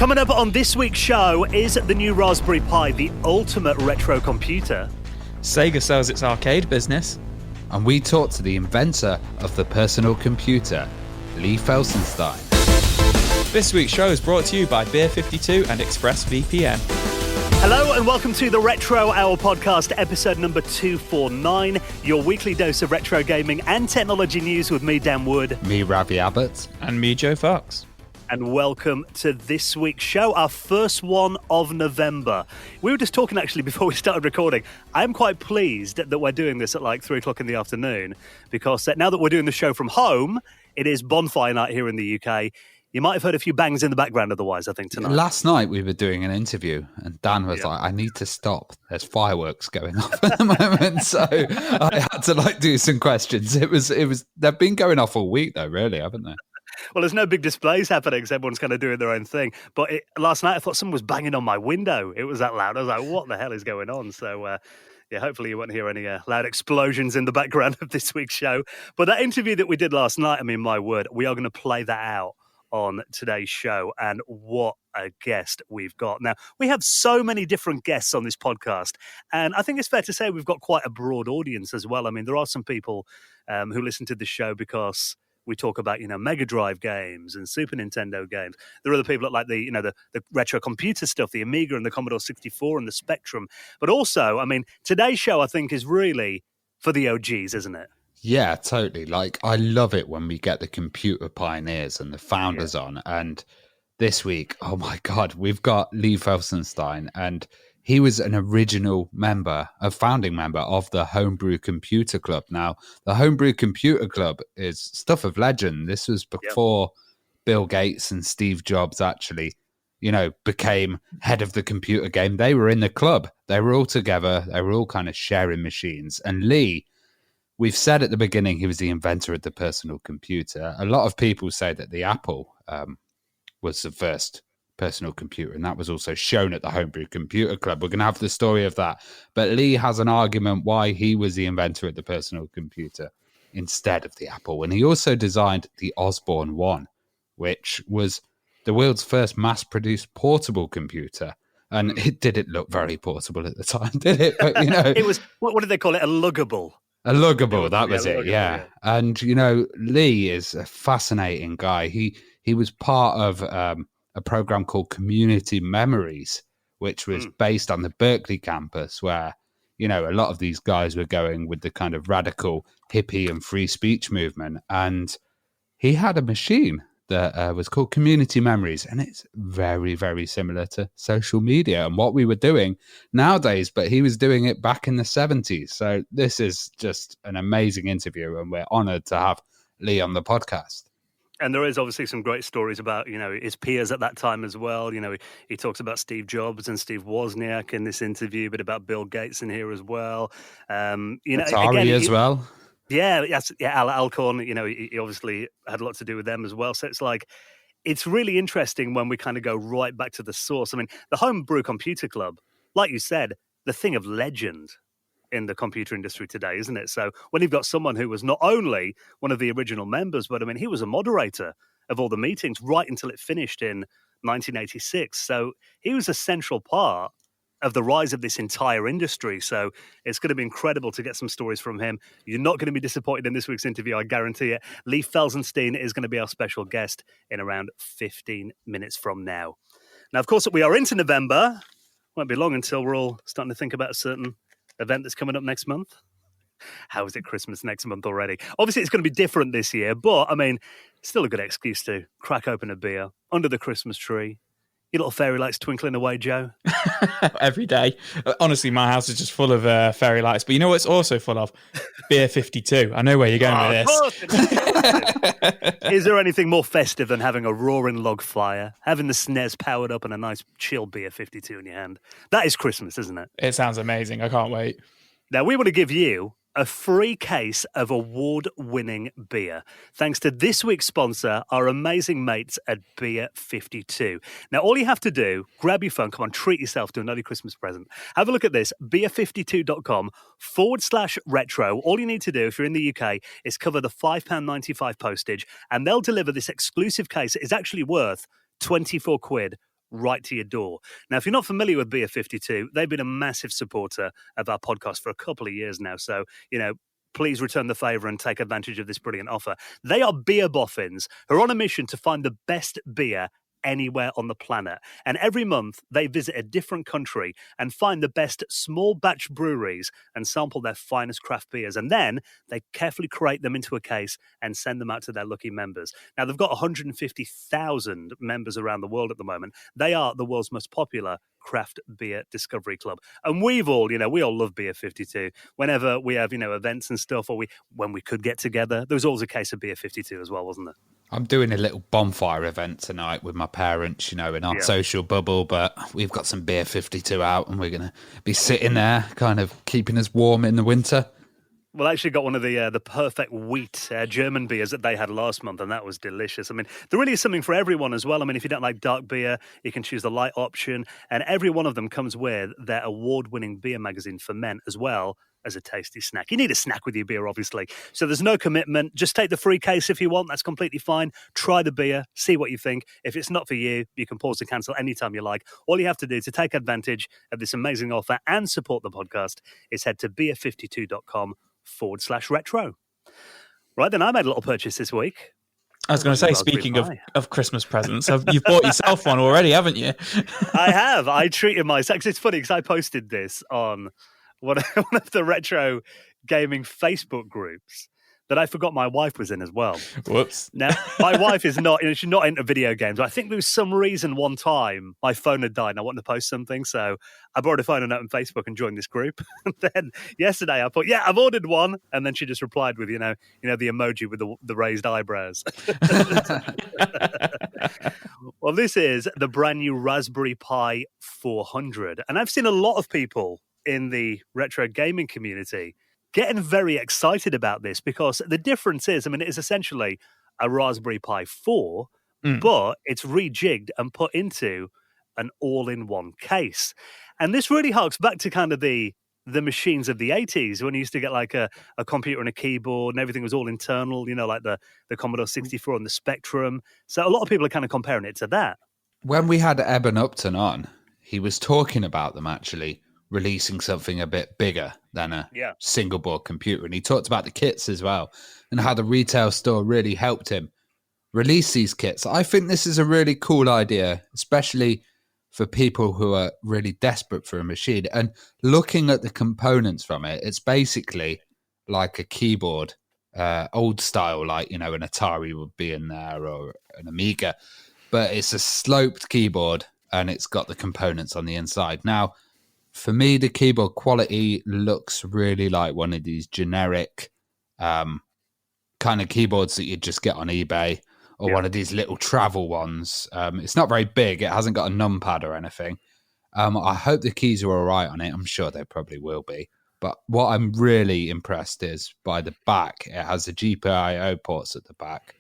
Coming up on this week's show, is the new Raspberry Pi the ultimate retro computer? Sega sells its arcade business. And we talk to the inventor of the personal computer, Lee Felsenstein. This week's show is brought to you by Beer52 and ExpressVPN. Hello and welcome to the Retro Hour podcast, episode number 249, your weekly dose of retro gaming and technology news with me, Dan Wood. Me, Ravi Abbott. And me, Joe Fox. And welcome to this week's show, our first one of November. We were just talking actually before we started recording. I'm quite pleased that we're doing this at like 3 o'clock in the afternoon because now that we're doing the show from home, it is bonfire night here in the UK. You might have heard a few bangs in the background otherwise, I think, tonight. Last night we were doing an interview and Dan was like, I need to stop. There's fireworks going off at the moment. So I had to do some questions. It was. They've been going off all week though, really, haven't they? Well, there's no big displays happening because everyone's kind of doing their own thing. But last night I thought someone was banging on my window. It was that loud. I was like, what the hell is going on? So, hopefully you won't hear any loud explosions in the background of this week's show. But that interview that we did last night, I mean, my word, we are going to play that out on today's show, and what a guest we've got. Now, we have so many different guests on this podcast, and I think it's fair to say we've got quite a broad audience as well. I mean, there are some people who listen to the show because we talk about, Mega Drive games and Super Nintendo games. There are other people that like the retro computer stuff, the Amiga and the Commodore 64 and the Spectrum. But also, I mean, today's show, I think, is really for the OGs, isn't it? Yeah, totally. I love it when we get the computer pioneers and the founders on. And this week, oh my God, we've got Lee Felsenstein, and he was an original member, a founding member of the Homebrew Computer Club. Now, the Homebrew Computer Club is stuff of legend. This was before Bill Gates and Steve Jobs actually, became head of the computer game. They were in the club. They were all together. They were all kind of sharing machines. And Lee, we've said at the beginning, he was the inventor of the personal computer. A lot of people say that the Apple was the first personal computer, and that was also shown at the Homebrew Computer Club. We're going to have the story of that. But Lee has an argument why he was the inventor of the personal computer instead of the Apple. And he also designed the Osborne 1, which was the world's first mass-produced portable computer. And it didn't look very portable at the time, did it? But, It was, what did they call it? A luggable. A luggable, that was it, luggable, yeah. And, Lee is a fascinating guy. He was part of a program called Community Memories, which was based on the Berkeley campus, where, a lot of these guys were going with the kind of radical hippie and free speech movement. And he had a machine that was called Community Memories, and it's very, very similar to social media and what we were doing nowadays, but he was doing it back in the 70s. So this is just an amazing interview, and we're honored to have Lee on the podcast. And there is obviously some great stories about, his peers at that time as well. He talks about Steve Jobs and Steve Wozniak in this interview, but about Bill Gates in here as well. Atari as well. Yeah, Al Alcorn, he obviously had a lot to do with them as well. So it's really interesting when we kind of go right back to the source. I mean, the Homebrew Computer Club, like you said, the thing of legend in the computer industry today, isn't it? So when you've got someone who was not only one of the original members, but I mean, he was a moderator of all the meetings right until it finished in 1986. So he was a central part of the rise of this entire industry. So it's going to be incredible to get some stories from him. You're not going to be disappointed in this week's interview, I guarantee it. Lee Felsenstein is going to be our special guest in around 15 minutes from now. Now, of course, we are into November. Won't be long until we're all starting to think about a certain event that's coming up next month. How is it Christmas next month already? Obviously, it's going to be different this year, but, I mean, still a good excuse to crack open a beer under the Christmas tree. Your little fairy lights twinkling away, Joe. Every day. Honestly, my house is just full of fairy lights. But you know what's also full of? Beer 52. I know where you're going with this. Is there anything more festive than having a roaring log fire, having the SNES powered up and a nice chill Beer 52 in your hand? That is Christmas, isn't it? It sounds amazing. I can't wait. Now, we want to give you a free case of award-winning beer, thanks to this week's sponsor, our amazing mates at Beer 52. Now, all you have to do, grab your phone, come on, treat yourself to an early Christmas present. Have a look at this, beer52.com/retro. All you need to do, if you're in the UK, is cover the £5.95 postage, and they'll deliver this exclusive case. It is actually worth 24 quid right to your door. Now, if you're not familiar with Beer 52, they've been a massive supporter of our podcast for a couple of years now. So, please return the favour and take advantage of this brilliant offer. They are beer boffins who are on a mission to find the best beer anywhere on the planet. And every month they visit a different country and find the best small batch breweries and sample their finest craft beers. And then they carefully crate them into a case and send them out to their lucky members. Now, they've got 150,000 members around the world at the moment. They are the world's most popular craft beer discovery club. And we all love Beer 52. Whenever we have, events and stuff, or when we could get together, there was always a case of Beer 52 as well, wasn't there? I'm doing a little bonfire event tonight with my parents, in our social bubble, but we've got some Beer 52 out and we're going to be sitting there kind of keeping us warm in the winter. Well, I actually got one of the perfect wheat German beers that they had last month, and that was delicious. I mean, there really is something for everyone as well. I mean, if you don't like dark beer, you can choose the light option, and every one of them comes with their award-winning beer magazine for men as well as a tasty snack. You need a snack with your beer, obviously. So there's no commitment. Just take the free case if you want. That's completely fine. Try the beer. See what you think. If it's not for you, you can pause and cancel anytime you like. All you have to do to take advantage of this amazing offer and support the podcast is head to beer52.com/retro. Right, then I made a little purchase this week. I was going to say, speaking of Christmas presents, you've bought yourself one already, haven't you? I have. I treated myself. It's funny because I posted this on one of the retro gaming Facebook groups that I forgot my wife was in as well. Whoops. Now, my wife is not, she's not into video games. I think there was some reason one time my phone had died and I wanted to post something. So I borrowed a phone and opened Facebook and joined this group. And then yesterday I thought, I've ordered one. And then she just replied with, the emoji with the raised eyebrows. Well, this is the brand new Raspberry Pi 400. And I've seen a lot of people in the retro gaming community getting very excited about this because the difference is, it is essentially a Raspberry Pi 4, but it's rejigged and put into an all-in-one case. And this really harks back to kind of the machines of the 80s when you used to get like a computer and a keyboard and everything was all internal, like the Commodore 64 and the Spectrum. So a lot of people are kind of comparing it to that. When we had Eben Upton on, he was talking about them actually releasing something a bit bigger than a single board computer. And he talked about the kits as well and how the retail store really helped him release these kits. I think this is a really cool idea, especially for people who are really desperate for a machine. And looking at the components from it, it's basically like a keyboard, old style, like, an Atari would be in there or an Amiga, but it's a sloped keyboard and it's got the components on the inside. Now, for me, the keyboard quality looks really like one of these generic kind of keyboards that you just get on eBay or one of these little travel ones. It's not very big. It hasn't got a numpad or anything. I hope the keys are all right on it. I'm sure they probably will be. But what I'm really impressed is by the back, it has the GPIO ports at the back.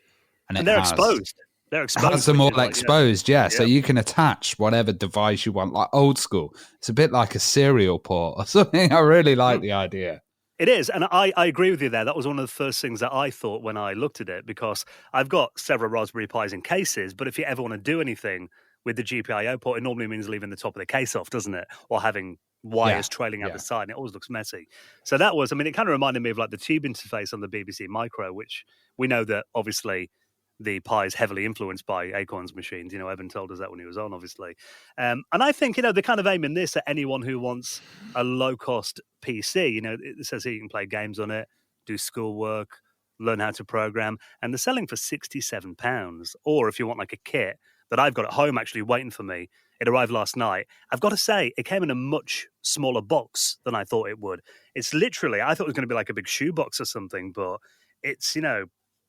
And they're exposed. They're exposed. Has them all exposed, so you can attach whatever device you want, like old school. It's a bit like a serial port or something. I really like the idea. It is, and I agree with you there. That was one of the first things that I thought when I looked at it, because I've got several Raspberry Pis in cases, but if you ever want to do anything with the GPIO port, it normally means leaving the top of the case off, doesn't it? Or having wires trailing out the side, and it always looks messy. So that was, it kind of reminded me of like the tube interface on the BBC Micro, which we know that obviously the Pi is heavily influenced by Acorn's machines. Evan told us that when he was on, obviously. And I think, they're kind of aiming this at anyone who wants a low-cost PC. It says here you can play games on it, do schoolwork, learn how to program, and they're selling for £67. Or if you want like a kit that I've got at home actually waiting for me, it arrived last night. I've got to say, it came in a much smaller box than I thought it would. It's literally, I thought it was going to be like a big shoebox or something, but it's,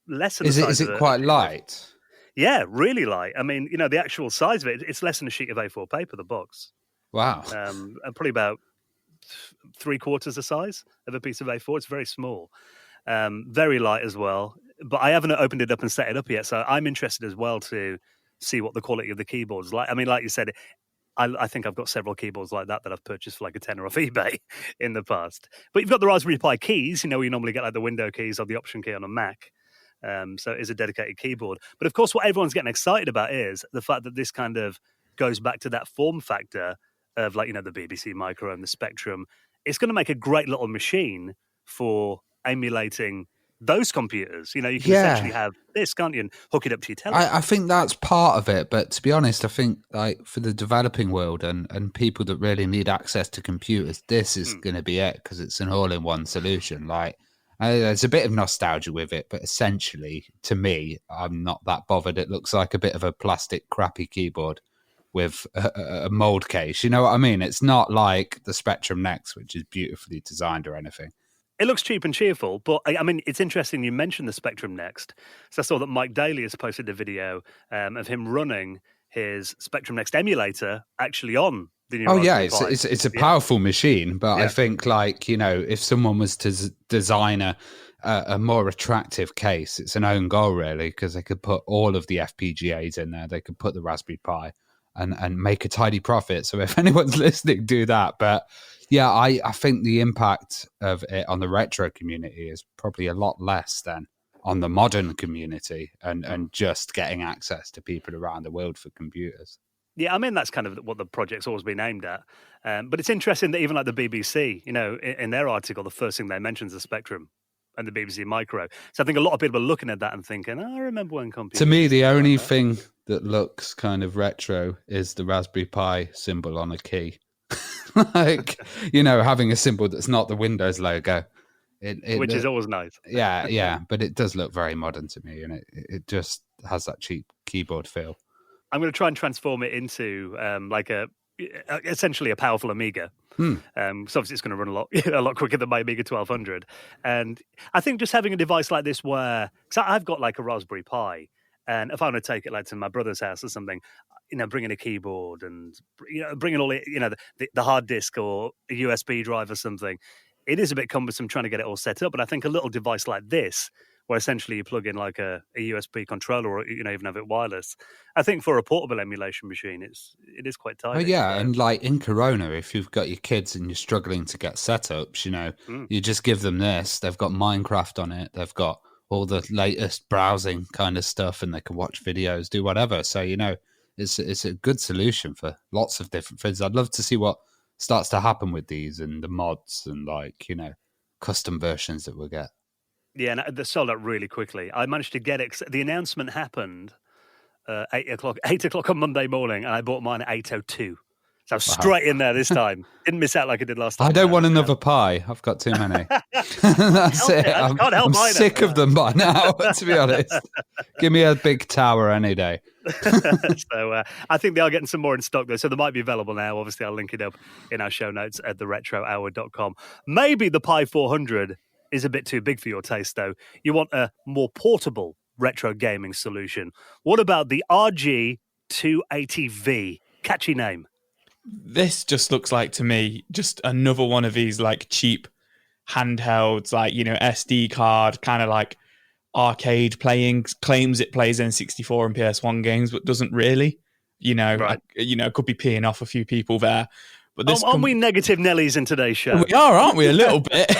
less than the size of it quite light? Yeah, really light. The actual size of it, it's less than a sheet of A4 paper, the box. Wow. And probably about 3/4 the size of a piece of A4. It's very small. Very light as well. But I haven't opened it up and set it up yet, so I'm interested as well to see what the quality of the keyboard's like. Like you said, I think I've got several keyboards like that I've purchased for like a tenner off eBay in the past. But you've got the Raspberry Pi keys, you normally get like the window keys or the option key on a Mac. So it is a dedicated keyboard. But of course, what everyone's getting excited about is the fact that this kind of goes back to that form factor of like, the BBC Micro and the Spectrum, it's going to make a great little machine for emulating those computers. You can essentially have this, can't you, and hook it up to your television. I think that's part of it, but to be honest, I think like for the developing world and people that really need access to computers, this is going to be it, because it's an all-in-one solution. Like, there's a bit of nostalgia with it, but essentially, to me, I'm not that bothered. It looks like a bit of a plastic crappy keyboard with a mold case. You know what I mean? It's not like the Spectrum Next, which is beautifully designed or anything. It looks cheap and cheerful, but I mean, it's interesting you mentioned the Spectrum Next. So I saw that Mike Daly has posted a video of him running his Spectrum Next emulator actually on the new Raspberry Pi. It's a powerful machine, but I think, like, if someone was to design a more attractive case, it's an own goal, really, because they could put all of the FPGAs in there. They could put the Raspberry Pi and make a tidy profit. So if anyone's listening, do that. But yeah, I think the impact of it on the retro community is probably a lot less than on the modern community and just getting access to people around the world for computers. Yeah, I mean, that's kind of what the project's always been aimed at. But it's interesting that even like the BBC, in their article, the first thing they mention is the Spectrum and the BBC Micro. So I think a lot of people are looking at that and thinking, I remember when computers... To me, the only thing that looks kind of retro is the Raspberry Pi symbol on a key. Like, having a symbol that's not the Windows logo. Which is always nice. Yeah, but it does look very modern to me, and it just has that cheap keyboard feel. I'm going to try and transform it into essentially a powerful Amiga. So obviously it's going to run a lot quicker than my Amiga 1200. And I think just having a device like this where, because I've got like a Raspberry Pi, and if I want to take it like to my brother's house or something, bring in a keyboard and bring in all the hard disk or a USB drive or something, it is a bit cumbersome trying to get it all set up. But I think a little device like this, where essentially you plug in like a USB controller or even have it wireless, I think for a portable emulation machine, it is quite tidy. Oh yeah, and like in Corona, if you've got your kids and you're struggling to get setups, you just give them this. They've got Minecraft on it. They've got all the latest browsing kind of stuff, and they can watch videos, do whatever. So it's a good solution for lots of different things. I'd love to see what starts to happen with these and the mods and custom versions that we'll get. Yeah, and they sold out really quickly. I managed to get it. The announcement happened 8 o'clock on Monday morning, and I bought mine at 8:02. So I was straight in there this time. Didn't miss out like I did last time. I don't want another pie. I've got too many. That's it. I'm sick of them by now, to be honest. Give me a big tower any day. So I think they are getting some more in stock, though. So they might be available now. Obviously, I'll link it up in our show notes at theretrohour.com. Maybe the Pi 400 is a bit too big for your taste, though. You want a more portable retro gaming solution. What about the RG280V? Catchy name. This just looks like, to me, just another one of these like cheap handhelds, like, SD card, kind of like arcade playing, claims it plays N64 and PS1 games, but doesn't really, right. Could be peeing off a few people there. But this aren't we negative Nellies in today's show? We are, aren't we? A little bit.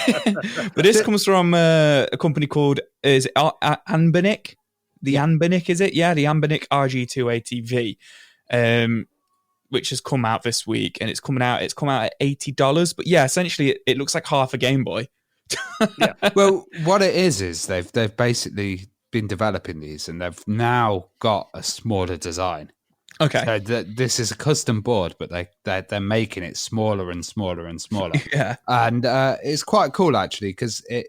But this comes from a company called, is it Anbernic? The Anbernic, is it? Yeah, the Anbernic RG280V. Which has come out this week, and it's come out at $80. But yeah, essentially it looks like half a Game Boy. Yeah. Well, what it is they've basically been developing these, and they've now got a smaller design. Okay. So this is a custom board, but they're making it smaller and smaller and smaller. Yeah. And it's quite cool, actually, because it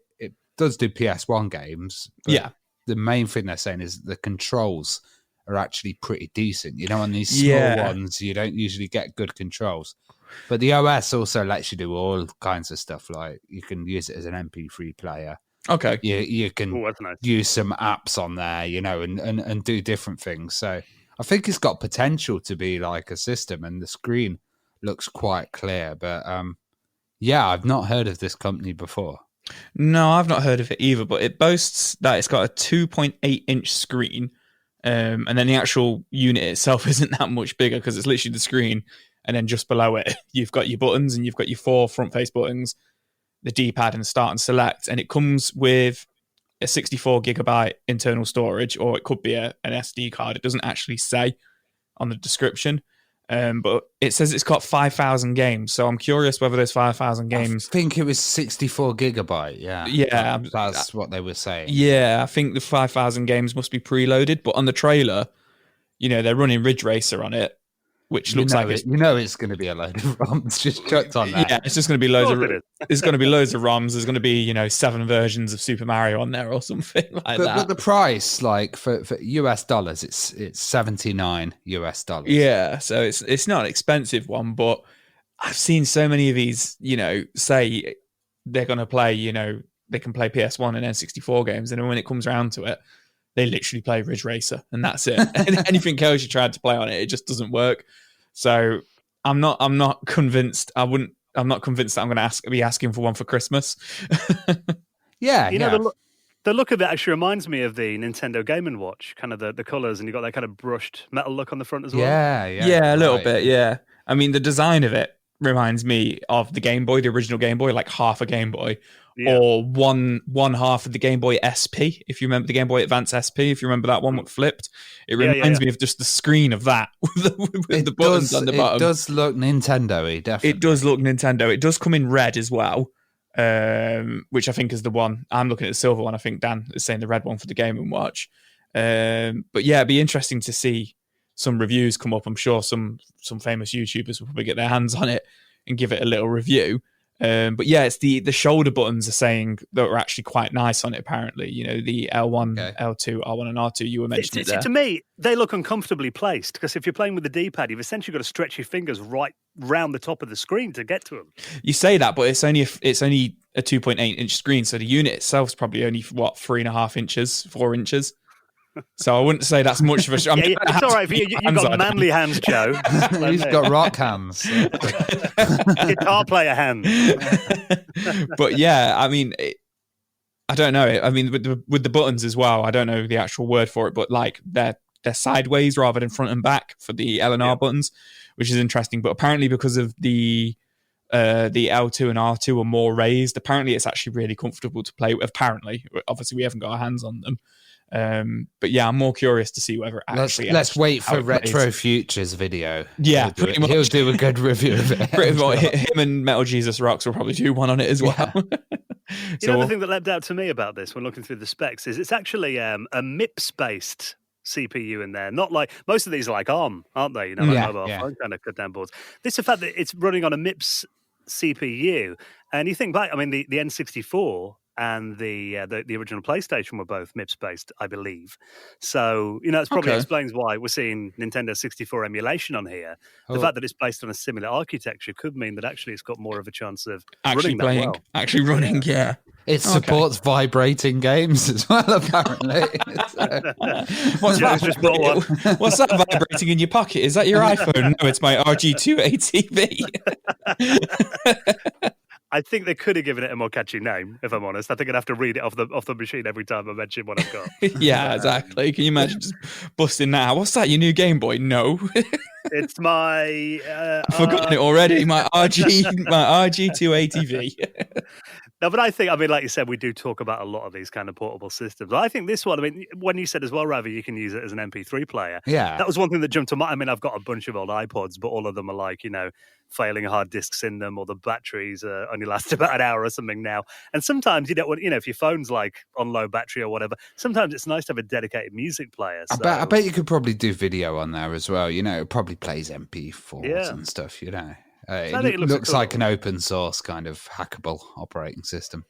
does do PS1 games. Yeah. The main thing they're saying is the controls are actually pretty decent. On these small ones, you don't usually get good controls. But the OS also lets you do all kinds of stuff. Like you can use it as an MP3 player. Okay. You can use some apps on there, and do different things. So I think it's got potential to be like a system, and the screen looks quite clear. But I've not heard of this company before. No, I've not heard of it either, but it boasts that it's got a 2.8-inch screen. And then the actual unit itself isn't that much bigger, because it's literally the screen, and then just below it, you've got your buttons, and you've got your 4 front-face buttons, the D-pad, and start and select. And it comes with a 64 gigabyte internal storage, or it could be an SD card. It doesn't actually say on the description. But it says it's got 5,000 games, so I'm curious whether those 5,000 games. I think it was 64 gigabyte. Yeah, Yeah, that's what they were saying. Yeah, I think the 5,000 games must be preloaded. But on the trailer, they're running Ridge Racer on it, which looks like it's going to be a load of ROMs just chucked on there. Yeah, it's just going to be loads of. There's going to be loads of ROMs. There's going to be 7 versions of Super Mario on there or something like that. But the price, like for US dollars, it's $79 US. Yeah, so it's not an expensive one, but I've seen so many of these, say they're going to play, they can play PS1 and N64 games, and then when it comes around to it, they literally play Ridge Racer, and that's it. Anything else you tried to play on it, it just doesn't work. So I'm not convinced. I'm not convinced that I'm going to be asking for one for Christmas. Yeah, the look of it actually reminds me of the Nintendo Game & Watch, kind of the colours, and you've got that kind of brushed metal look on the front as well. Yeah, a little bit. Yeah, I mean the design of it reminds me of the Game Boy, the original Game Boy, like half a Game Boy. Yeah. Or one half of the Game Boy SP, if you remember the Game Boy Advance SP, if you remember that one that flipped. It reminds me of just the screen of that with the buttons on the bottom. It does look Nintendo-y, definitely. It does look Nintendo. It does come in red as well, which I think is the one. I'm looking at the silver one. I think Dan is saying the red one for the Game & Watch. But yeah, it'd be interesting to see some reviews come up. I'm sure some famous YouTubers will probably get their hands on it and give it a little review. But yeah, it's the shoulder buttons are saying that were actually quite nice on it, apparently. The L1, L2, R1 and R2 you were mentioning there. To me, they look uncomfortably placed, because if you're playing with the D-pad, you've essentially got to stretch your fingers right round the top of the screen to get to them. You say that, but it's only a 2.8-inch screen, so the unit itself is probably only, 3.5 inches, 4 inches. So I wouldn't say that's much of a... It's all right. You've got manly hands, Joe. He's got rock hands. Guitar player hands. But yeah, I mean, I don't know. I mean, with the buttons as well, I don't know the actual word for it, but like they're sideways rather than front and back for the L and R buttons, which is interesting. But apparently because of the L2 and R2 are more raised, apparently it's actually really comfortable to play with. Apparently, obviously we haven't got our hands on them. But yeah, I'm more curious to see whether actually. Let's wait for Retro Futures video. Yeah, he'll do a good review of it. Pretty much, him and Metal Jesus Rocks will probably do one on it as well. Yeah. The thing that leapt out to me about this when looking through the specs is it's actually a MIPS-based CPU in there. Not like most of these are like ARM, aren't they? Mobile phone kind of cut down boards. This is the fact that it's running on a MIPS CPU, and you think back. I mean, the N64. And the original PlayStation were both MIPS based, I believe. So it probably explains why we're seeing Nintendo 64 emulation on here. The fact that it's based on a similar architecture could mean that actually it's got more of a chance of actually running actually running. Yeah, it supports vibrating games as well. Apparently, what's that vibrating in your pocket? Is that your iPhone? No, it's my RG2A TV. I think they could have given it a more catchy name, if I'm honest. I think I'd have to read it off the machine every time I mention what I've got. Yeah, exactly. Can you imagine just busting that out? What's that, your new Game Boy? No. It's my... I've forgotten it already. My RG2A TV. No, but I think, like you said, we do talk about a lot of these kind of portable systems. I think this one, when you said as well, Ravi, you can use it as an MP3 player. Yeah. That was one thing that jumped to mind. I've got a bunch of old iPods, but all of them are like, failing hard disks in them, or the batteries only last about an hour or something now. And sometimes you don't want, if your phone's like on low battery or whatever, sometimes it's nice to have a dedicated music player. So. I bet you could probably do video on there as well. It probably plays MP4s and stuff, It looks like an open source kind of hackable operating system.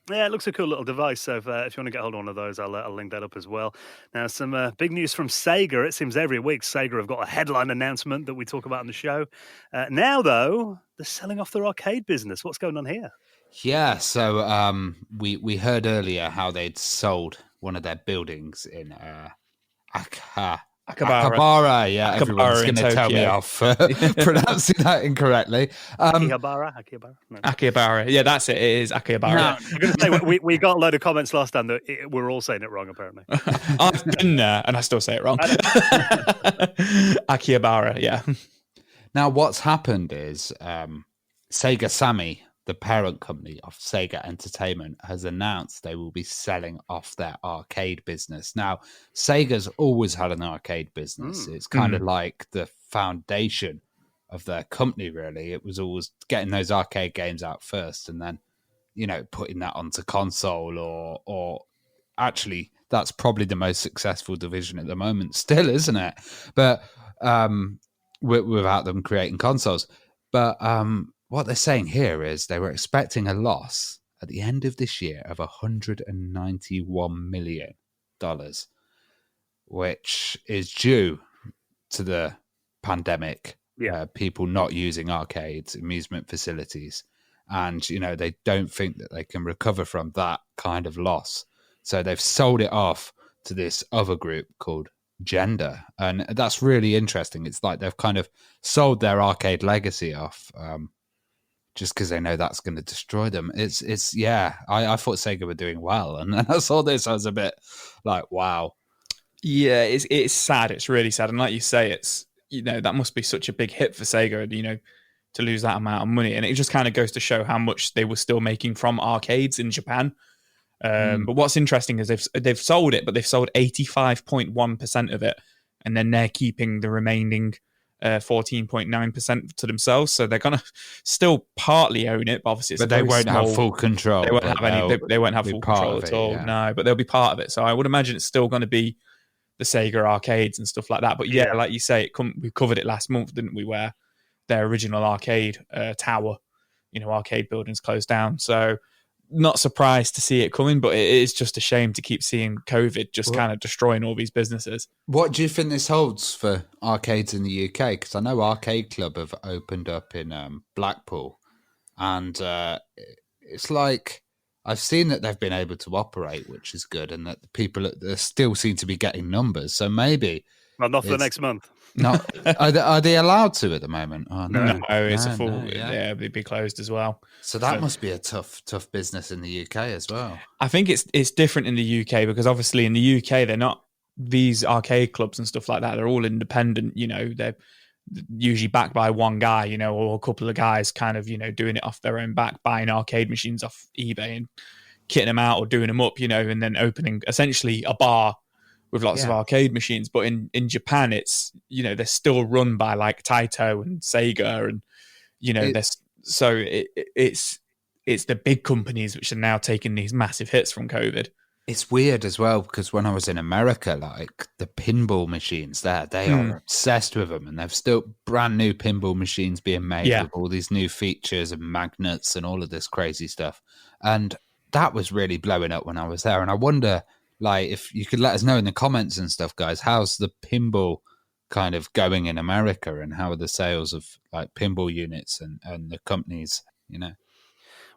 Yeah, it looks a cool little device. So if you want to get hold of one of those, I'll link that up as well. Now, some big news from Sega. It seems every week Sega have got a headline announcement that we talk about on the show. Now, though, they're selling off their arcade business. What's going on here? Yeah, so we heard earlier how they'd sold one of their buildings in Akihabara, yeah. Akihabara, everyone's going to tell me off for pronouncing that incorrectly. Akihabara? No. Akihabara. Yeah, that's it. It is Akihabara. No, I'm going to say, we got a load of comments last time that we're all saying it wrong, apparently. I've been there, and I still say it wrong. Akihabara, yeah. Now, what's happened is Sega Sammy, the parent company of Sega Entertainment, has announced they will be selling off their arcade business. Now, Sega's always had an arcade business. It's kind of like the foundation of their company, really. It was always getting those arcade games out first and then, putting that onto console or actually that's probably the most successful division at the moment still, isn't it? But without them creating consoles. But what they're saying here is they were expecting a loss at the end of this year of $191 million, which is due to the pandemic, people not using arcades, amusement facilities. And, they don't think that they can recover from that kind of loss. So they've sold it off to this other group called Gender. And that's really interesting. It's like they've kind of sold their arcade legacy off just because they know that's going to destroy them. I thought Sega were doing well. And then I saw this, I was a bit like, wow. Yeah, it's sad. It's really sad. And like you say, it's, that must be such a big hit for Sega, to lose that amount of money. And it just kind of goes to show how much they were still making from arcades in Japan. But what's interesting is they've sold it, but they've sold 85.1% of it. And then they're keeping the remaining 14.9% to themselves. So they're going to still partly own it, but obviously they won't have full control. They won't have full control at all. No, but they'll be part of it. So I would imagine it's still going to be the Sega arcades and stuff like that. But yeah, like you say, we covered it last month, didn't we? Where their original arcade tower, arcade buildings closed down. So not surprised to see it coming, but it is just a shame to keep seeing COVID just kind of destroying all these businesses. What do you think this holds for arcades in the UK? Because I know Arcade Club have opened up in Blackpool, and it's like I've seen that they've been able to operate, which is good, and that the people still seem to be getting numbers. So maybe, well, not for the next month. No, are they allowed to at the moment? Oh, no, it's a full. They'd be closed as well. So that must be a tough business in the UK as well. I think it's different in the UK because obviously in the UK they're not these arcade clubs and stuff like that. They're all independent. They're usually backed by one guy, or a couple of guys, kind of doing it off their own back, buying arcade machines off eBay and kitting them out or doing them up, and then opening essentially a bar with lots of arcade machines. But in Japan, it's, they're still run by like Taito and Sega and, it's the big companies which are now taking these massive hits from COVID. It's weird as well because when I was in America, like the pinball machines there, they are obsessed with them, and they've still brand new pinball machines being made with all these new features and magnets and all of this crazy stuff. And that was really blowing up when I was there. And I wonder, like, if you could let us know in the comments and stuff, guys, how's the pinball kind of going in America, and how are the sales of like pinball units and the companies,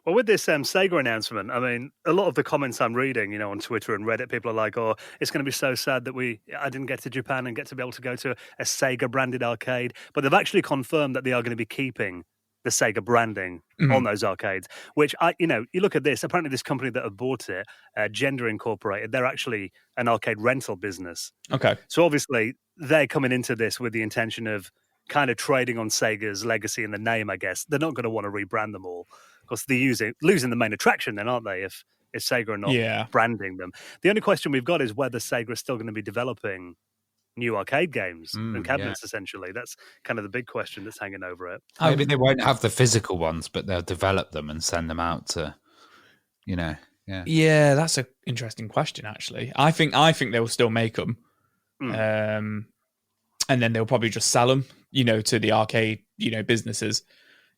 Well, with this Sega announcement, I mean, a lot of the comments I'm reading, on Twitter and Reddit, people are like, "Oh, it's going to be so sad that I didn't get to Japan and get to be able to go to a Sega branded arcade." But they've actually confirmed that they are going to be keeping the Sega branding on those arcades. Which you look at this. Apparently, this company that have bought it, Gender Incorporated, they're actually an arcade rental business. Okay, so obviously they're coming into this with the intention of kind of trading on Sega's legacy and the name. I guess they're not going to want to rebrand them all. Because they're losing the main attraction then, aren't they, if Sega are not branding them. The only question we've got is whether Sega is still going to be developing new arcade games and cabinets, essentially. That's kind of the big question that's hanging over it. Maybe they won't have the physical ones, but they'll develop them and send them out to, Yeah, that's an interesting question, actually. I think they'll still make them. And then they'll probably just sell them, to the arcade, businesses.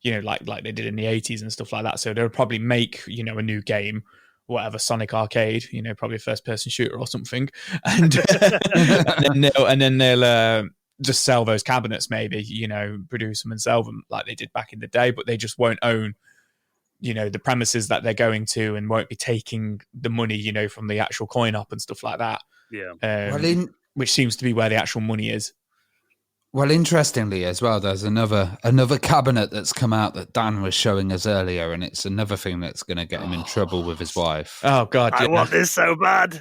Like they did in the 80s and stuff like that. So they'll probably make, a new game, whatever, Sonic Arcade, probably a first-person shooter or something. And, then they'll just sell those cabinets maybe, produce them and sell them like they did back in the day. But they just won't own, the premises that they're going to, and won't be taking the money, from the actual coin op and stuff like that. Yeah. Which seems to be where the actual money is. Well, interestingly as well, there's another cabinet that's come out that Dan was showing us earlier, and it's another thing that's going to get him in trouble with his wife. Oh, God. I want this so bad.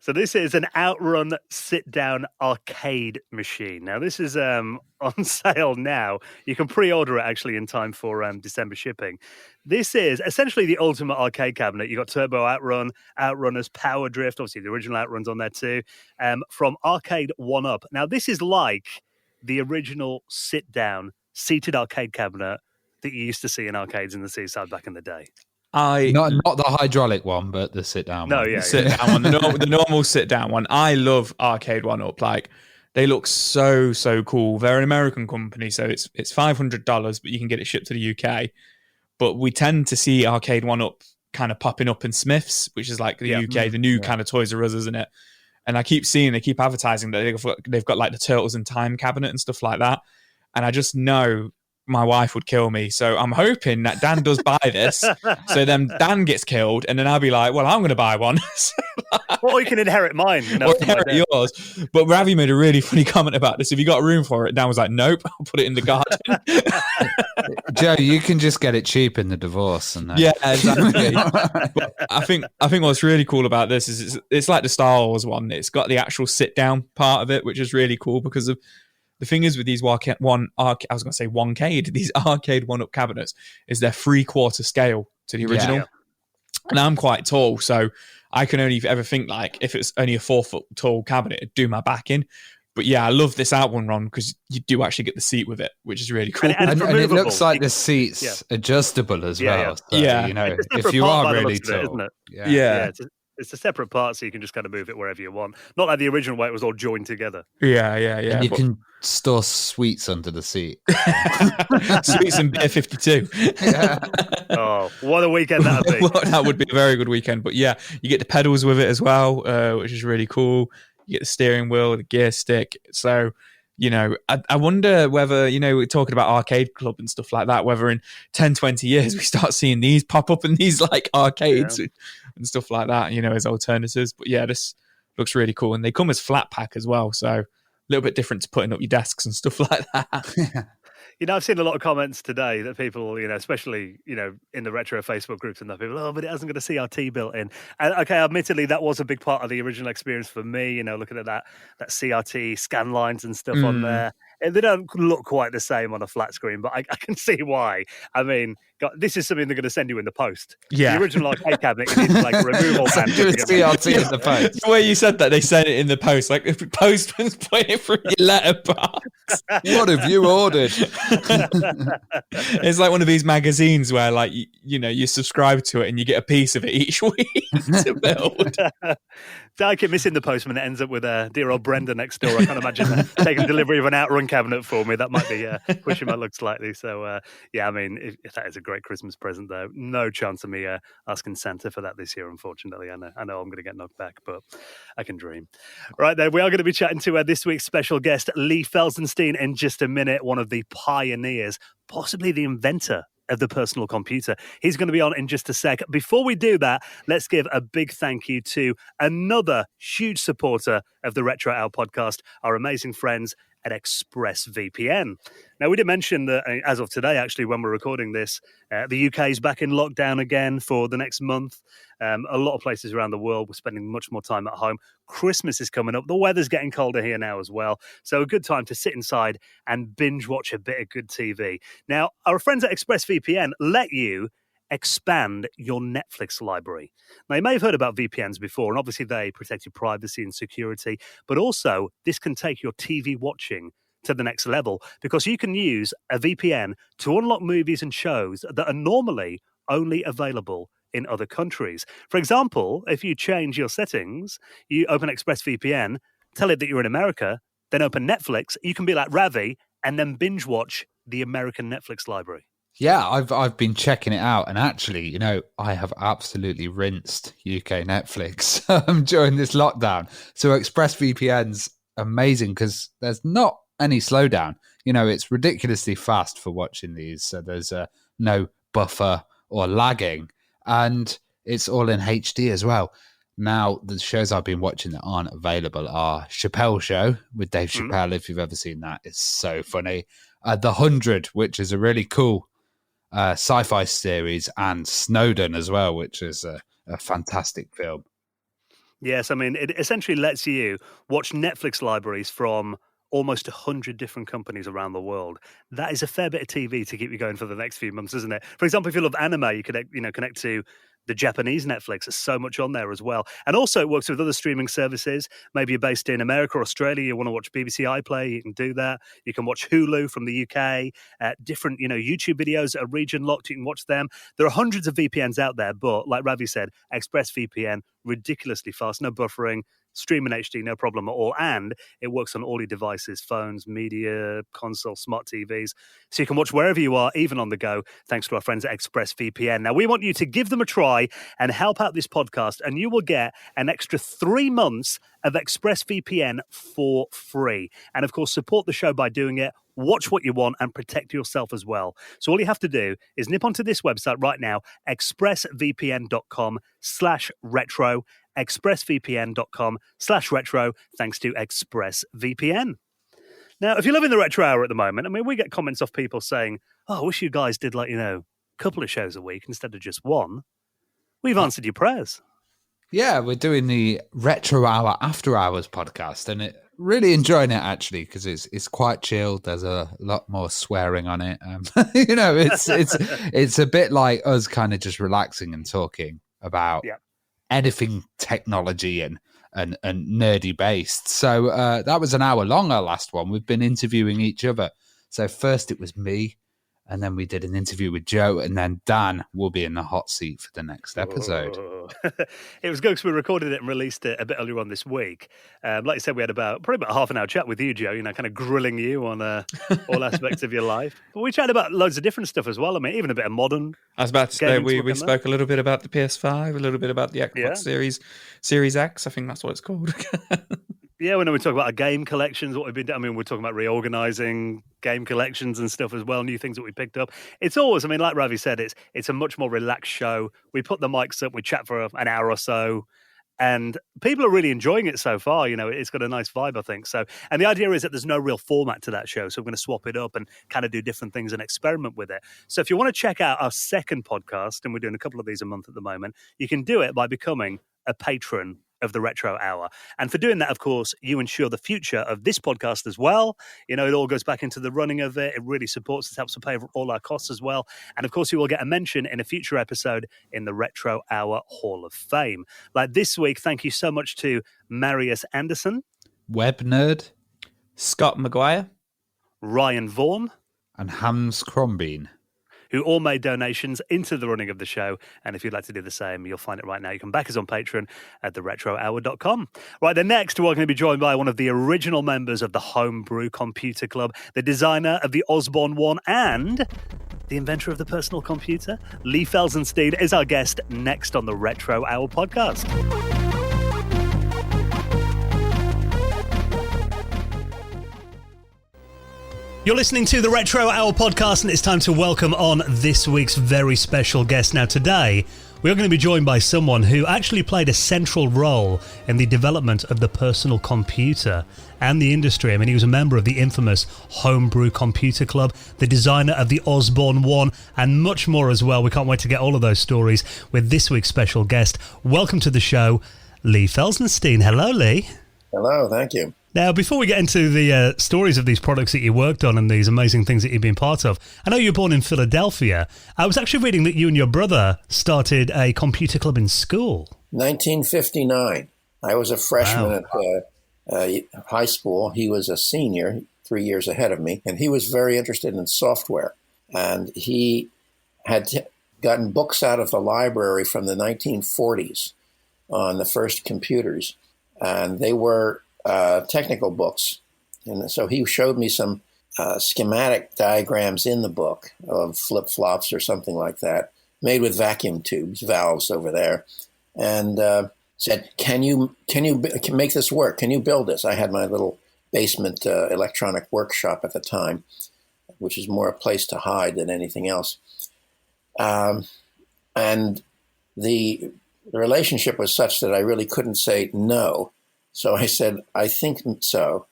So this is an Outrun sit-down arcade machine. Now, this is on sale now. You can pre-order it actually in time for December shipping. This is essentially the ultimate arcade cabinet. You've got Turbo Outrun, Outrunners, Power Drift, obviously the original Outrun's on there too, from Arcade 1-Up. Now, this is like the original sit-down seated arcade cabinet that you used to see in arcades in the seaside back in the day. Not the hydraulic one, but the sit down one. The sit down one, the normal sit down one. I love Arcade 1-Up. Like, they look so cool. They're an American company, so it's $500, but you can get it shipped to the UK. But we tend to see Arcade 1-Up kind of popping up in Smiths, which is like the UK, the new kind of Toys R Us, isn't it? And I keep seeing, they keep advertising that they've got like the Turtles in Time cabinet and stuff like that. And I just know my wife would kill me. So I'm hoping that Dan does buy this. So then Dan gets killed, and then I'll be like, well, I'm going to buy one. Or you can inherit mine. Or inherit yours. But Ravi made a really funny comment about this. If you got room for it, Dan was like, nope, I'll put it in the garden. Joe, you can just get it cheap in the divorce. And yeah, exactly. But I think what's really cool about this is it's like the Star Wars one. It's got the actual sit down part of it, which is really cool because of the thing is with these Arcade 1-Up cabinets is they're 3/4 scale to the original. Yeah. And I'm quite tall, so I can only ever think like if it's only a 4-foot tall cabinet, it'd do my back in. But yeah, I love this Outrun run because you do actually get the seat with it, which is really cool. And it looks like the seat's adjustable as well. Yeah. So, you know, if you are really tall. Isn't it? It's a separate part, so you can just kind of move it wherever you want. Not like the original way it was all joined together. Yeah. And you can store sweets under the seat. Sweets and beer 52. Yeah. Oh, what a weekend that would be. That would be a very good weekend. But yeah, you get the pedals with it as well, which is really cool. You get the steering wheel, the gear stick. So, you know, I wonder whether, you know, we're talking about Arcade Club and stuff like that, whether in 10, 20 years we start seeing these pop up in these like arcades and stuff like that, you know, as alternatives. But yeah, this looks really cool. And they come as flat pack as well. So a little bit different to putting up your desks and stuff like that. You know, I've seen a lot of comments today that people, you know, especially, you know, in the retro Facebook groups and that, people, but it hasn't got a CRT built in. And okay, admittedly, that was a big part of the original experience for me, you know, looking at that CRT scan lines and stuff on there. And they don't look quite the same on a flat screen, but I can see why. I mean, God, this is something they're going to send you in the post. Yeah. The original arcade cabinet, you need like a removal band. CRT in the post. The way you said that, they sent it in the post. Like if the postman's putting it through your letterbox. What have you ordered? It's like one of these magazines where, like, you know, you subscribe to it and you get a piece of it each week to build. I keep missing the postman. It ends up with dear old Brenda next door. I can't imagine taking delivery of an Outrun cabinet for me. That might be pushing my luck slightly. So, yeah, I mean, if that is a great Christmas present, though, no chance of me asking Santa for that this year, unfortunately. I know I'm going to get knocked back, but I can dream. Right, then, we are going to be chatting to this week's special guest, Lee Felsenstein, in just a minute, one of the pioneers, possibly the inventor of the personal computer. He's going to be on in just a sec. Before we do that, let's give a big thank you to another huge supporter of the Retro Hour podcast, our amazing friends at ExpressVPN. Now, we did mention that as of today, actually, when we're recording this, the UK is back in lockdown again for the next month. A lot of places around the world we're spending much more time at home. Christmas is coming up. The weather's getting colder here now as well. So a good time to sit inside and binge watch a bit of good TV. Now, our friends at ExpressVPN let you expand your Netflix library. Now, you may have heard about VPNs before, and obviously they protect your privacy and security, but also this can take your TV watching to the next level because you can use a VPN to unlock movies and shows that are normally only available in other countries. For example, if you change your settings, you open ExpressVPN, tell it that you're in America, then open Netflix, you can be like Ravi and then binge watch the American Netflix library. Yeah, I've been checking it out, and actually, you know, I have absolutely rinsed UK Netflix during this lockdown. So ExpressVPN's amazing because there's not any slowdown. You know, it's ridiculously fast for watching these. So there's no buffer or lagging, and it's all in HD as well. Now, the shows I've been watching that aren't available are Chappelle Show with Dave Chappelle. If you've ever seen that, it's so funny. The 100, which is a really cool sci-fi series, and Snowden as well, which is a fantastic film. Yes, I mean, it essentially lets you watch Netflix libraries from almost 100 different companies around the world. That is a fair bit of TV to keep you going for the next few months, isn't it? For example, if you love anime, you could connect to the Japanese Netflix. There's so much on there as well. And also it works with other streaming services. Maybe you're based in America or Australia, you want to watch BBC iPlayer, you can do that. You can watch Hulu from the UK, different, YouTube videos that are region locked, you can watch them. There are hundreds of VPNs out there, but like Ravi said, ExpressVPN, ridiculously fast, no buffering, stream in HD, no problem at all. And it works on all your devices, phones, media, console, smart TVs. So you can watch wherever you are, even on the go, thanks to our friends at ExpressVPN. Now, we want you to give them a try and help out this podcast, and you will get an extra 3 months of ExpressVPN for free. And of course, support the show by doing it. Watch what you want and protect yourself as well. So all you have to do is nip onto this website right now, expressvpn.com/retro, expressvpn.com/retro, thanks to ExpressVPN. Now, if you're loving the Retro Hour at the moment, I mean, we get comments off people saying, I wish you guys did a couple of shows a week instead of just one. We've answered your prayers. Yeah, we're doing the Retro Hour After Hours podcast, and really enjoying it actually because it's quite chilled. There's a lot more swearing on it. It's a bit like us kind of just relaxing and talking about editing technology and nerdy based. So that was an hour long, our last one. We've been interviewing each other. So first it was me, and then we did an interview with Joe, and then Dan will be in the hot seat for the next episode. It was good because we recorded it and released it a bit earlier on this week. Like I said, we had probably about half an hour chat with you, Joe, kind of grilling you on all aspects of your life. But we chatted about loads of different stuff as well. I mean, even a bit of modern. I was about to say, we spoke a little bit about the PS5, a little bit about the Xbox Series X. I think that's what it's called. Yeah, when we talk about our game collections, what we've been doing. I mean, we're talking about reorganizing game collections and stuff as well, new things that we picked up. It's always, like Ravi said, it's a much more relaxed show. We put the mics up, we chat for an hour or so, and people are really enjoying it so far. It's got a nice vibe, I think. So, and the idea is that there's no real format to that show, so we're going to swap it up and kind of do different things and experiment with it. So if you want to check out our second podcast, and we're doing a couple of these a month at the moment, you can do it by becoming a patron of the Retro Hour. And for doing that, of course, you ensure the future of this podcast as well. It all goes back into the running of it. It really supports us, helps to pay for all our costs as well. And of course, you will get a mention in a future episode in the Retro Hour Hall of Fame. Like this week, thank you so much to Marius Anderson, Web Nerd, Scott Maguire, Ryan Vaughan, and Hams Crombine, who all made donations into the running of the show. And if you'd like to do the same, you'll find it right now. You can back us on Patreon at theretrohour.com. Right, then next, we're going to be joined by one of the original members of the Homebrew Computer Club, the designer of the Osborne One, and the inventor of the personal computer. Lee Felsenstein is our guest next on the Retro Hour podcast. You're listening to the Retro Hour podcast, and it's time to welcome on this week's very special guest. Now, today, we are going to be joined by someone who actually played a central role in the development of the personal computer and the industry. I mean, he was a member of the infamous Homebrew Computer Club, the designer of the Osborne One, and much more as well. We can't wait to get all of those stories with this week's special guest. Welcome to the show, Lee Felsenstein. Hello, Lee. Hello, thank you. Now, before we get into the stories of these products that you worked on and these amazing things that you've been part of, I know you were born in Philadelphia. I was actually reading that you and your brother started a computer club in school. 1959. I was a freshman at high school. He was a senior, 3 years ahead of me, and he was very interested in software. And he had gotten books out of the library from the 1940s on the first computers, and they were technical books. And so he showed me some schematic diagrams in the book of flip-flops or something like that, made with vacuum tubes, valves over there, and said, can you make this work? Can you build this? I had my little basement electronic workshop at the time, which is more a place to hide than anything else. And the relationship was such that I really couldn't say no. So I said, I think so.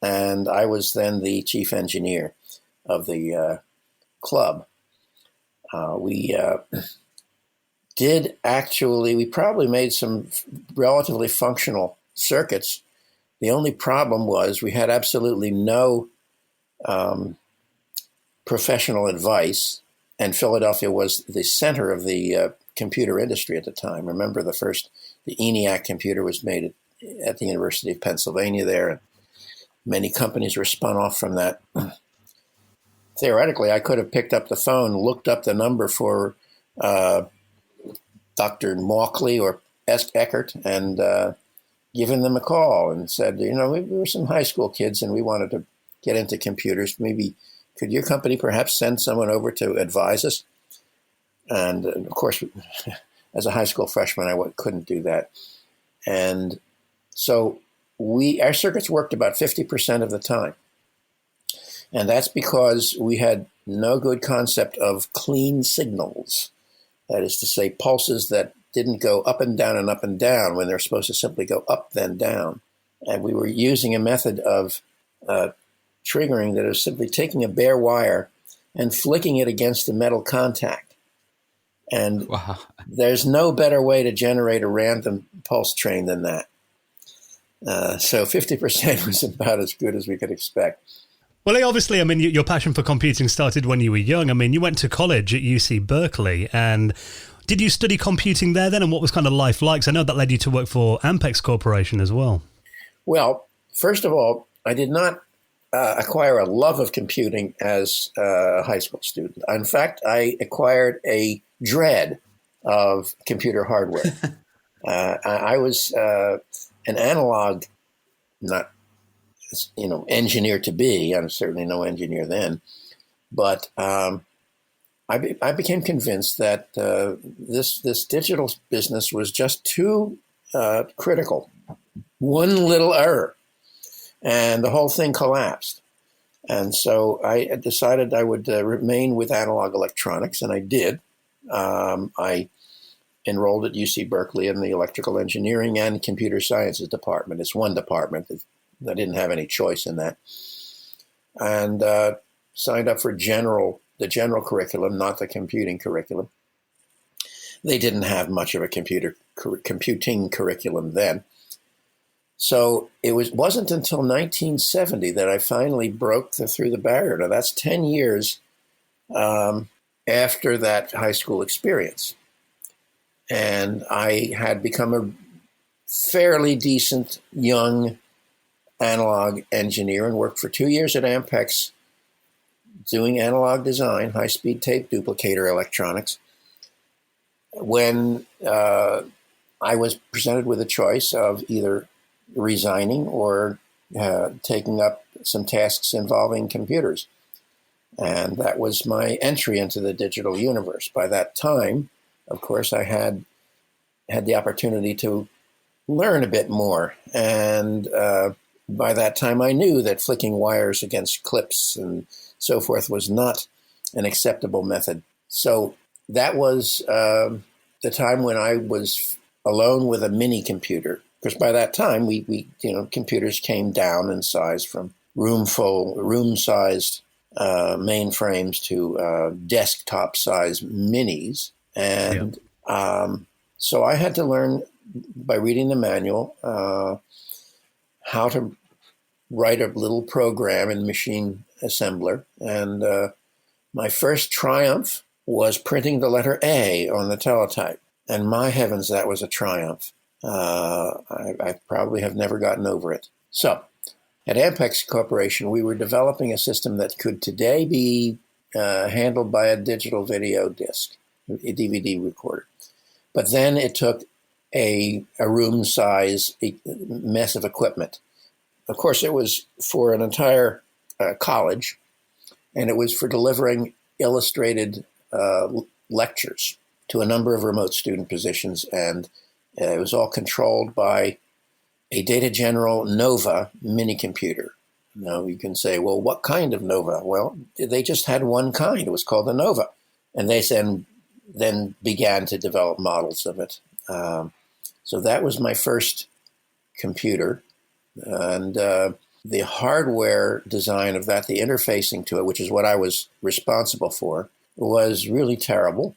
And I was then the chief engineer of the club. We we probably made some relatively functional circuits. The only problem was we had absolutely no professional advice, and Philadelphia was the center of the computer industry at the time. Remember, the ENIAC computer was made at the University of Pennsylvania there, and many companies were spun off from that. Theoretically, I could have picked up the phone, looked up the number for Dr. Mauchley or Eckert, and given them a call and said, we were some high school kids and we wanted to get into computers. Maybe could your company perhaps send someone over to advise us? And of course, as a high school freshman, I couldn't do that. And so our circuits worked about 50% of the time. And that's because we had no good concept of clean signals. That is to say, pulses that didn't go up and down when they're supposed to simply go up, then down. And we were using a method of triggering that is simply taking a bare wire and flicking it against a metal contact. And wow. There's no better way to generate a random pulse train than that. So 50% was about as good as we could expect. Well, obviously, your passion for computing started when you were young. You went to college at UC Berkeley, and did you study computing there then? And what was kind of life like? So I know that led you to work for Ampex Corporation as well. Well, first of all, I did not acquire a love of computing as a high school student. In fact, I acquired a dread of computer hardware. I was an analog, not engineer to be. I'm certainly no engineer then, but I became convinced that this digital business was just too critical. One little error, and the whole thing collapsed. And so I decided I would remain with analog electronics, and I did. I enrolled at UC Berkeley in the electrical engineering and computer sciences department. It's one department. I didn't have any choice in that. And signed up for the general curriculum, not the computing curriculum. They didn't have much of a computing curriculum then. So it wasn't until 1970 that I finally broke through the barrier. Now that's 10 years after that high school experience. And I had become a fairly decent young analog engineer and worked for 2 years at Ampex doing analog design, high-speed tape duplicator electronics. When I was presented with a choice of either resigning or taking up some tasks involving computers. And that was my entry into the digital universe. By that time, of course, I had the opportunity to learn a bit more. And by that time, I knew that flicking wires against clips and so forth was not an acceptable method. So that was the time when I was alone with a mini computer. Because by that time, we computers came down in size from room-sized mainframes to desktop-sized minis. And so I had to learn by reading the manual how to write a little program in machine assembler. And my first triumph was printing the letter A on the teletype. And my heavens, that was a triumph. I probably have never gotten over it. So at Ampex Corporation, we were developing a system that could today be handled by a digital video disc, a DVD recorder. But then it took a room size mess of equipment. Of course, it was for an entire college, and it was for delivering illustrated lectures to a number of remote student positions, and it was all controlled by a Data General Nova mini computer. Now you can say, well, what kind of Nova? Well, they just had one kind. It was called the Nova. And they then began to develop models of it. So that was my first computer. And the hardware design of that, the interfacing to it, which is what I was responsible for, was really terrible.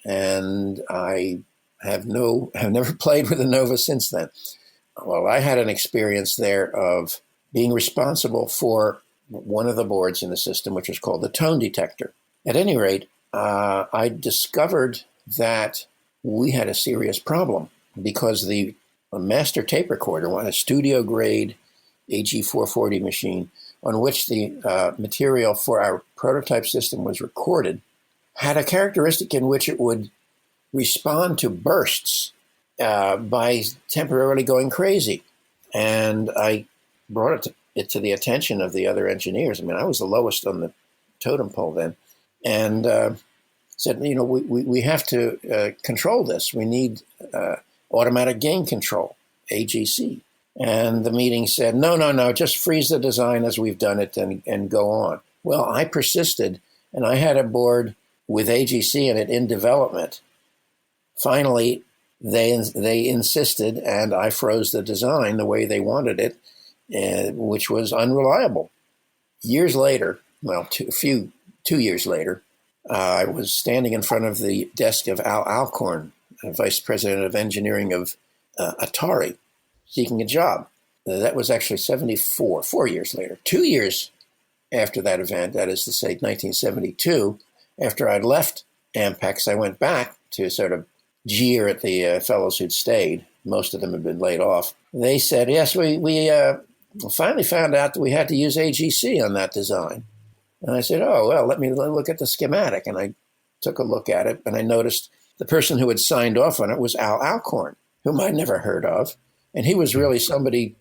and I have never played with a Nova since then. Well, I had an experience there of being responsible for one of the boards in the system, which was called the tone detector. At any rate, I discovered that we had a serious problem because the master tape recorder, a studio grade AG440 machine on which the material for our prototype system was recorded, had a characteristic in which it would respond to bursts by temporarily going crazy. And I brought it to the attention of the other engineers. I mean, I was the lowest on the totem pole then. And said, we have to control this. We need automatic gain control, AGC. And the meeting said, no, just freeze the design as we've done it and go on. Well, I persisted, and I had a board with AGC in it in development. Finally, they insisted, and I froze the design the way they wanted it, which was unreliable. Years later, well, 2 years later, I was standing in front of the desk of Al Alcorn, vice president of engineering of Atari, seeking a job. That was actually 1974, 4 years later. 2 years after that event, that is to say 1972, after I'd left Ampex, I went back to sort of jeer at the fellows who'd stayed. Most of them had been laid off. They said, yes, we finally found out that we had to use AGC on that design. And I said, oh, well, let me look at the schematic. And I took a look at it, and I noticed the person who had signed off on it was Al Alcorn, whom I'd never heard of. And he was really somebody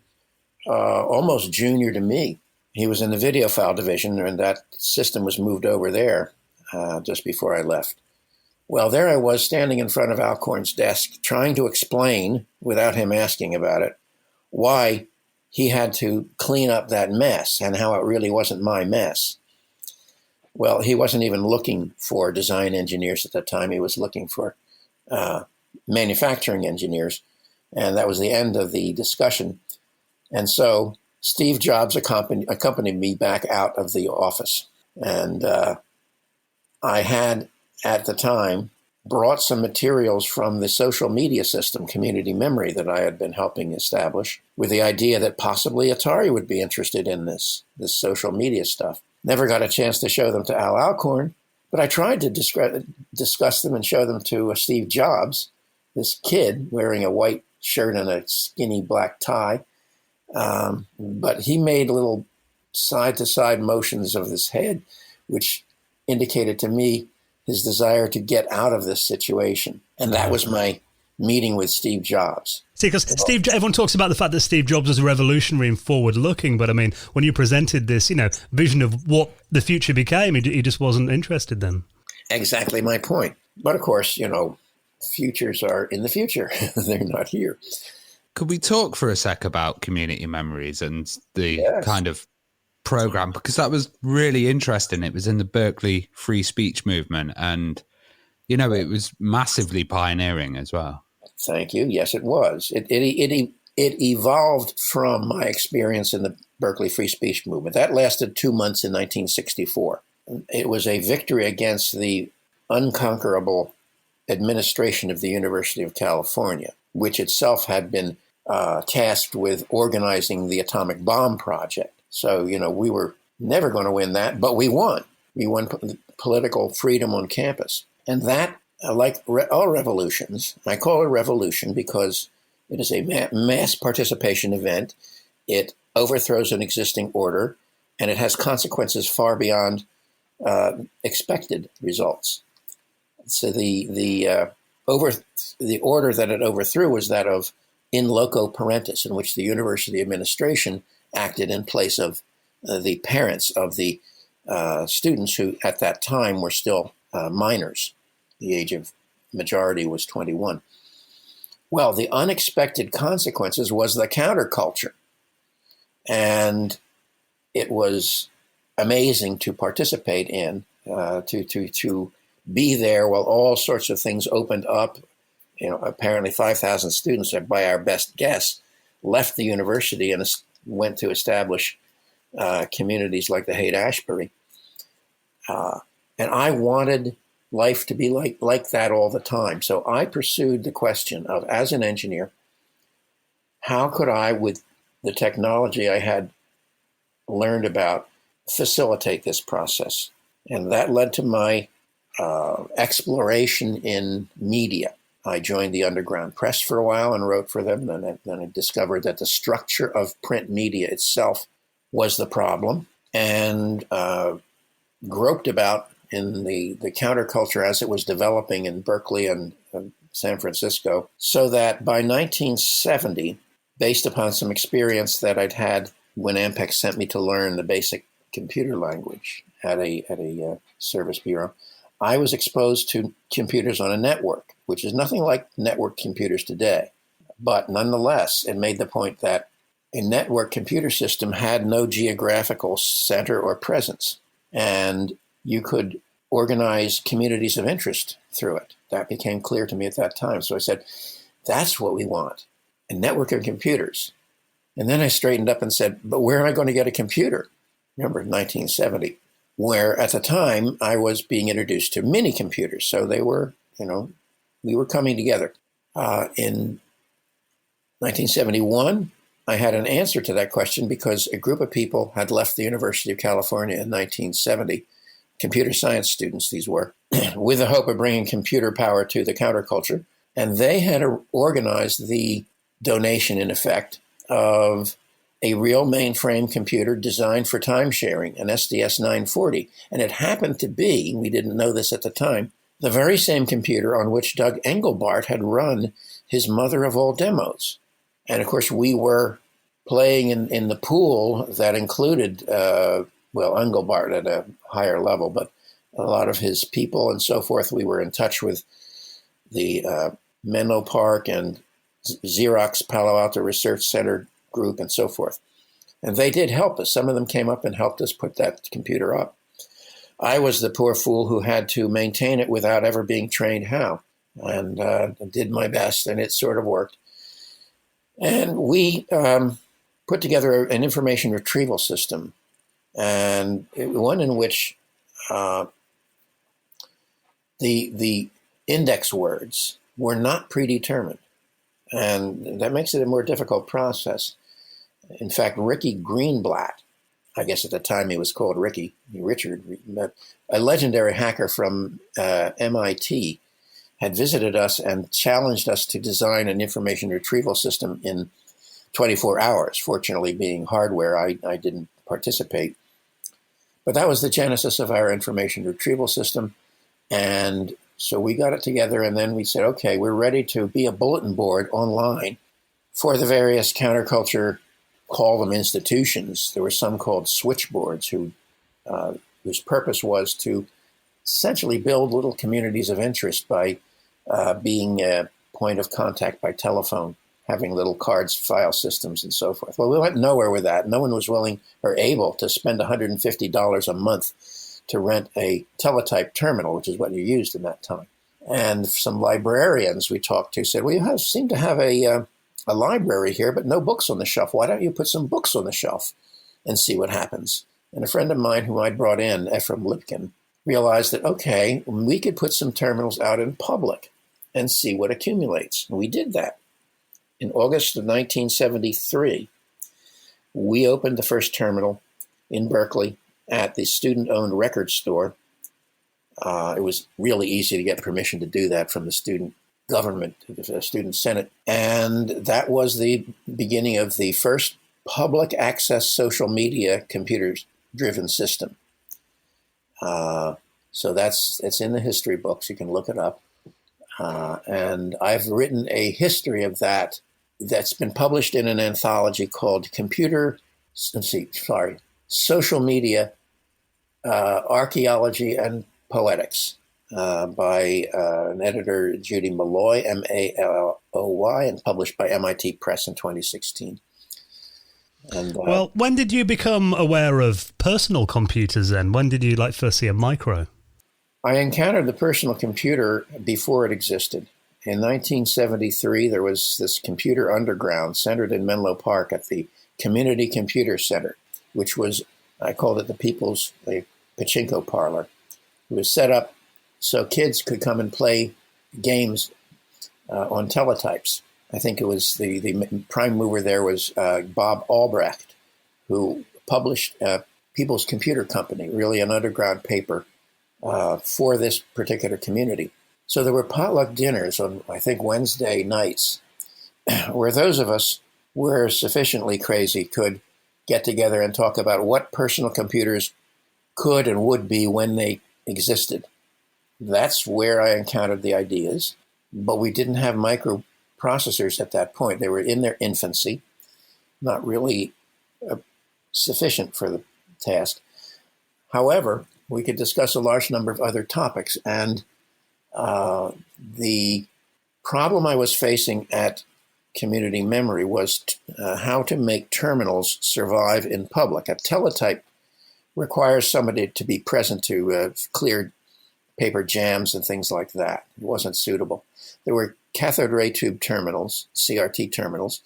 almost junior to me. He was in the video file division, and that system was moved over there just before I left. Well, there I was standing in front of Alcorn's desk trying to explain, without him asking about it, why he had to clean up that mess and how it really wasn't my mess. Well, he wasn't even looking for design engineers at that time. He was looking for manufacturing engineers. And that was the end of the discussion. And so Steve Jobs accompanied me back out of the office. And I had, at the time, brought some materials from the social media system, Community Memory, that I had been helping establish, with the idea that possibly Atari would be interested in this social media stuff. Never got a chance to show them to Al Alcorn, but I tried to discuss them and show them to Steve Jobs, this kid wearing a white shirt and a skinny black tie. But he made little side-to-side motions of his head, which indicated to me his desire to get out of this situation. And that was my meeting with Steve Jobs. See, because everyone talks about the fact that Steve Jobs was a revolutionary and forward-looking, but I mean, when you presented this, vision of what the future became, he just wasn't interested then. Exactly my point. But of course, futures are in the future. They're not here. Could we talk for a sec about Community Memories and the kind of program? Because that was really interesting. It was in the Berkeley free speech movement, and, it was massively pioneering as well. Thank you. Yes, it was. It evolved from my experience in the Berkeley free speech movement. That lasted 2 months in 1964. It was a victory against the unconquerable administration of the University of California, which itself had been tasked with organizing the atomic bomb project. So, we were never going to win that, but we won. We won political freedom on campus. And that, like all revolutions, I call it a revolution because it is a mass participation event. It overthrows an existing order, and it has consequences far beyond expected results. So the order that it overthrew was that of in loco parentis, in which the university administration acted in place of the parents of the students who at that time were still minors. The age of majority was 21. Well, the unexpected consequences was the counterculture. And it was amazing to participate in, to be there while all sorts of things opened up. Apparently 5,000 students, by our best guess, left the university and went to establish communities like the Haight-Ashbury. And I wanted life to be like that all the time. So I pursued the question of, as an engineer, how could I, with the technology I had learned about, facilitate this process? And that led to my exploration in media. I joined the Underground Press for a while and wrote for them. Then I discovered that the structure of print media itself was the problem, and groped about in the counterculture as it was developing in Berkeley and San Francisco, so that by 1970, based upon some experience that I'd had when Ampex sent me to learn the basic computer language at a service bureau, I was exposed to computers on a network, which is nothing like network computers today. But nonetheless, it made the point that a network computer system had no geographical center or presence, and you could organize communities of interest through it. That became clear to me at that time. So I said, that's what we want, a network of computers. And then I straightened up and said, but where am I going to get a computer? Remember, 1970, where at the time I was being introduced to mini computers. So they were, we were coming together. In 1971, I had an answer to that question because a group of people had left the University of California in 1970, computer science students these were, with the hope of bringing computer power to the counterculture. And they had organized the donation, in effect, of a real mainframe computer designed for time sharing, an SDS 940. And it happened to be, we didn't know this at the time, the very same computer on which Doug Engelbart had run his mother of all demos. And of course, we were playing in the pool that included, Engelbart at a higher level, but a lot of his people and so forth. We were in touch with the Menlo Park and Xerox Palo Alto Research Center group and so forth. And they did help us. Some of them came up and helped us put that computer up. I was the poor fool who had to maintain it without ever being trained how, and did my best, and it sort of worked. And we put together an information retrieval system, and one in which the index words were not predetermined. And that makes it a more difficult process. In fact, Ricky Greenblatt, I guess at the time he was called Richard, a legendary hacker from MIT, had visited us and challenged us to design an information retrieval system in 24 hours. Fortunately, being hardware, I didn't participate. But that was the genesis of our information retrieval system. And so we got it together, and then we said, okay, we're ready to be a bulletin board online for the various counterculture, call them institutions. There were some called switchboards whose purpose was to essentially build little communities of interest by being a point of contact by telephone, having little cards, file systems, and so forth. Well, we went nowhere with that. No one was willing or able to spend $150 a month to rent a teletype terminal, which is what you used in that time. And some librarians we talked to said, well, you seem to have a library here, but no books on the shelf. Why don't you put some books on the shelf and see what happens? And a friend of mine who I brought in, Ephraim Lipkin, realized that, okay, we could put some terminals out in public and see what accumulates. And we did that. In August of 1973, we opened the first terminal in Berkeley at the student-owned record store. It was really easy to get permission to do that from the student government, the student senate. And that was the beginning of the first public access social media computers-driven system. So it's in the history books. You can look it up. And I've written a history of that's been published in an anthology called Social Media, Archaeology and Poetics, by an editor, Judy Malloy, Malloy, and published by MIT Press in 2016. And, well, when did you become aware of personal computers then? When did you first see a micro? I encountered the personal computer before it existed. In 1973, there was this computer underground centered in Menlo Park at the Community Computer Center, which was, I called it the People's Pachinko Parlor. It was set up so kids could come and play games on teletypes. I think it was the prime mover there was Bob Albrecht, who published People's Computer Company, really an underground paper for this particular community. So there were potluck dinners on, I think, Wednesday nights, where those of us who were sufficiently crazy could get together and talk about what personal computers could and would be when they existed. That's where I encountered the ideas, but we didn't have microprocessors at that point. They were in their infancy, not really sufficient for the task. However, we could discuss a large number of other topics, and the problem I was facing at Community Memory was how to make terminals survive in public. A teletype requires somebody to be present to clear paper jams and things like that. It wasn't suitable. There were cathode ray tube terminals, CRT terminals,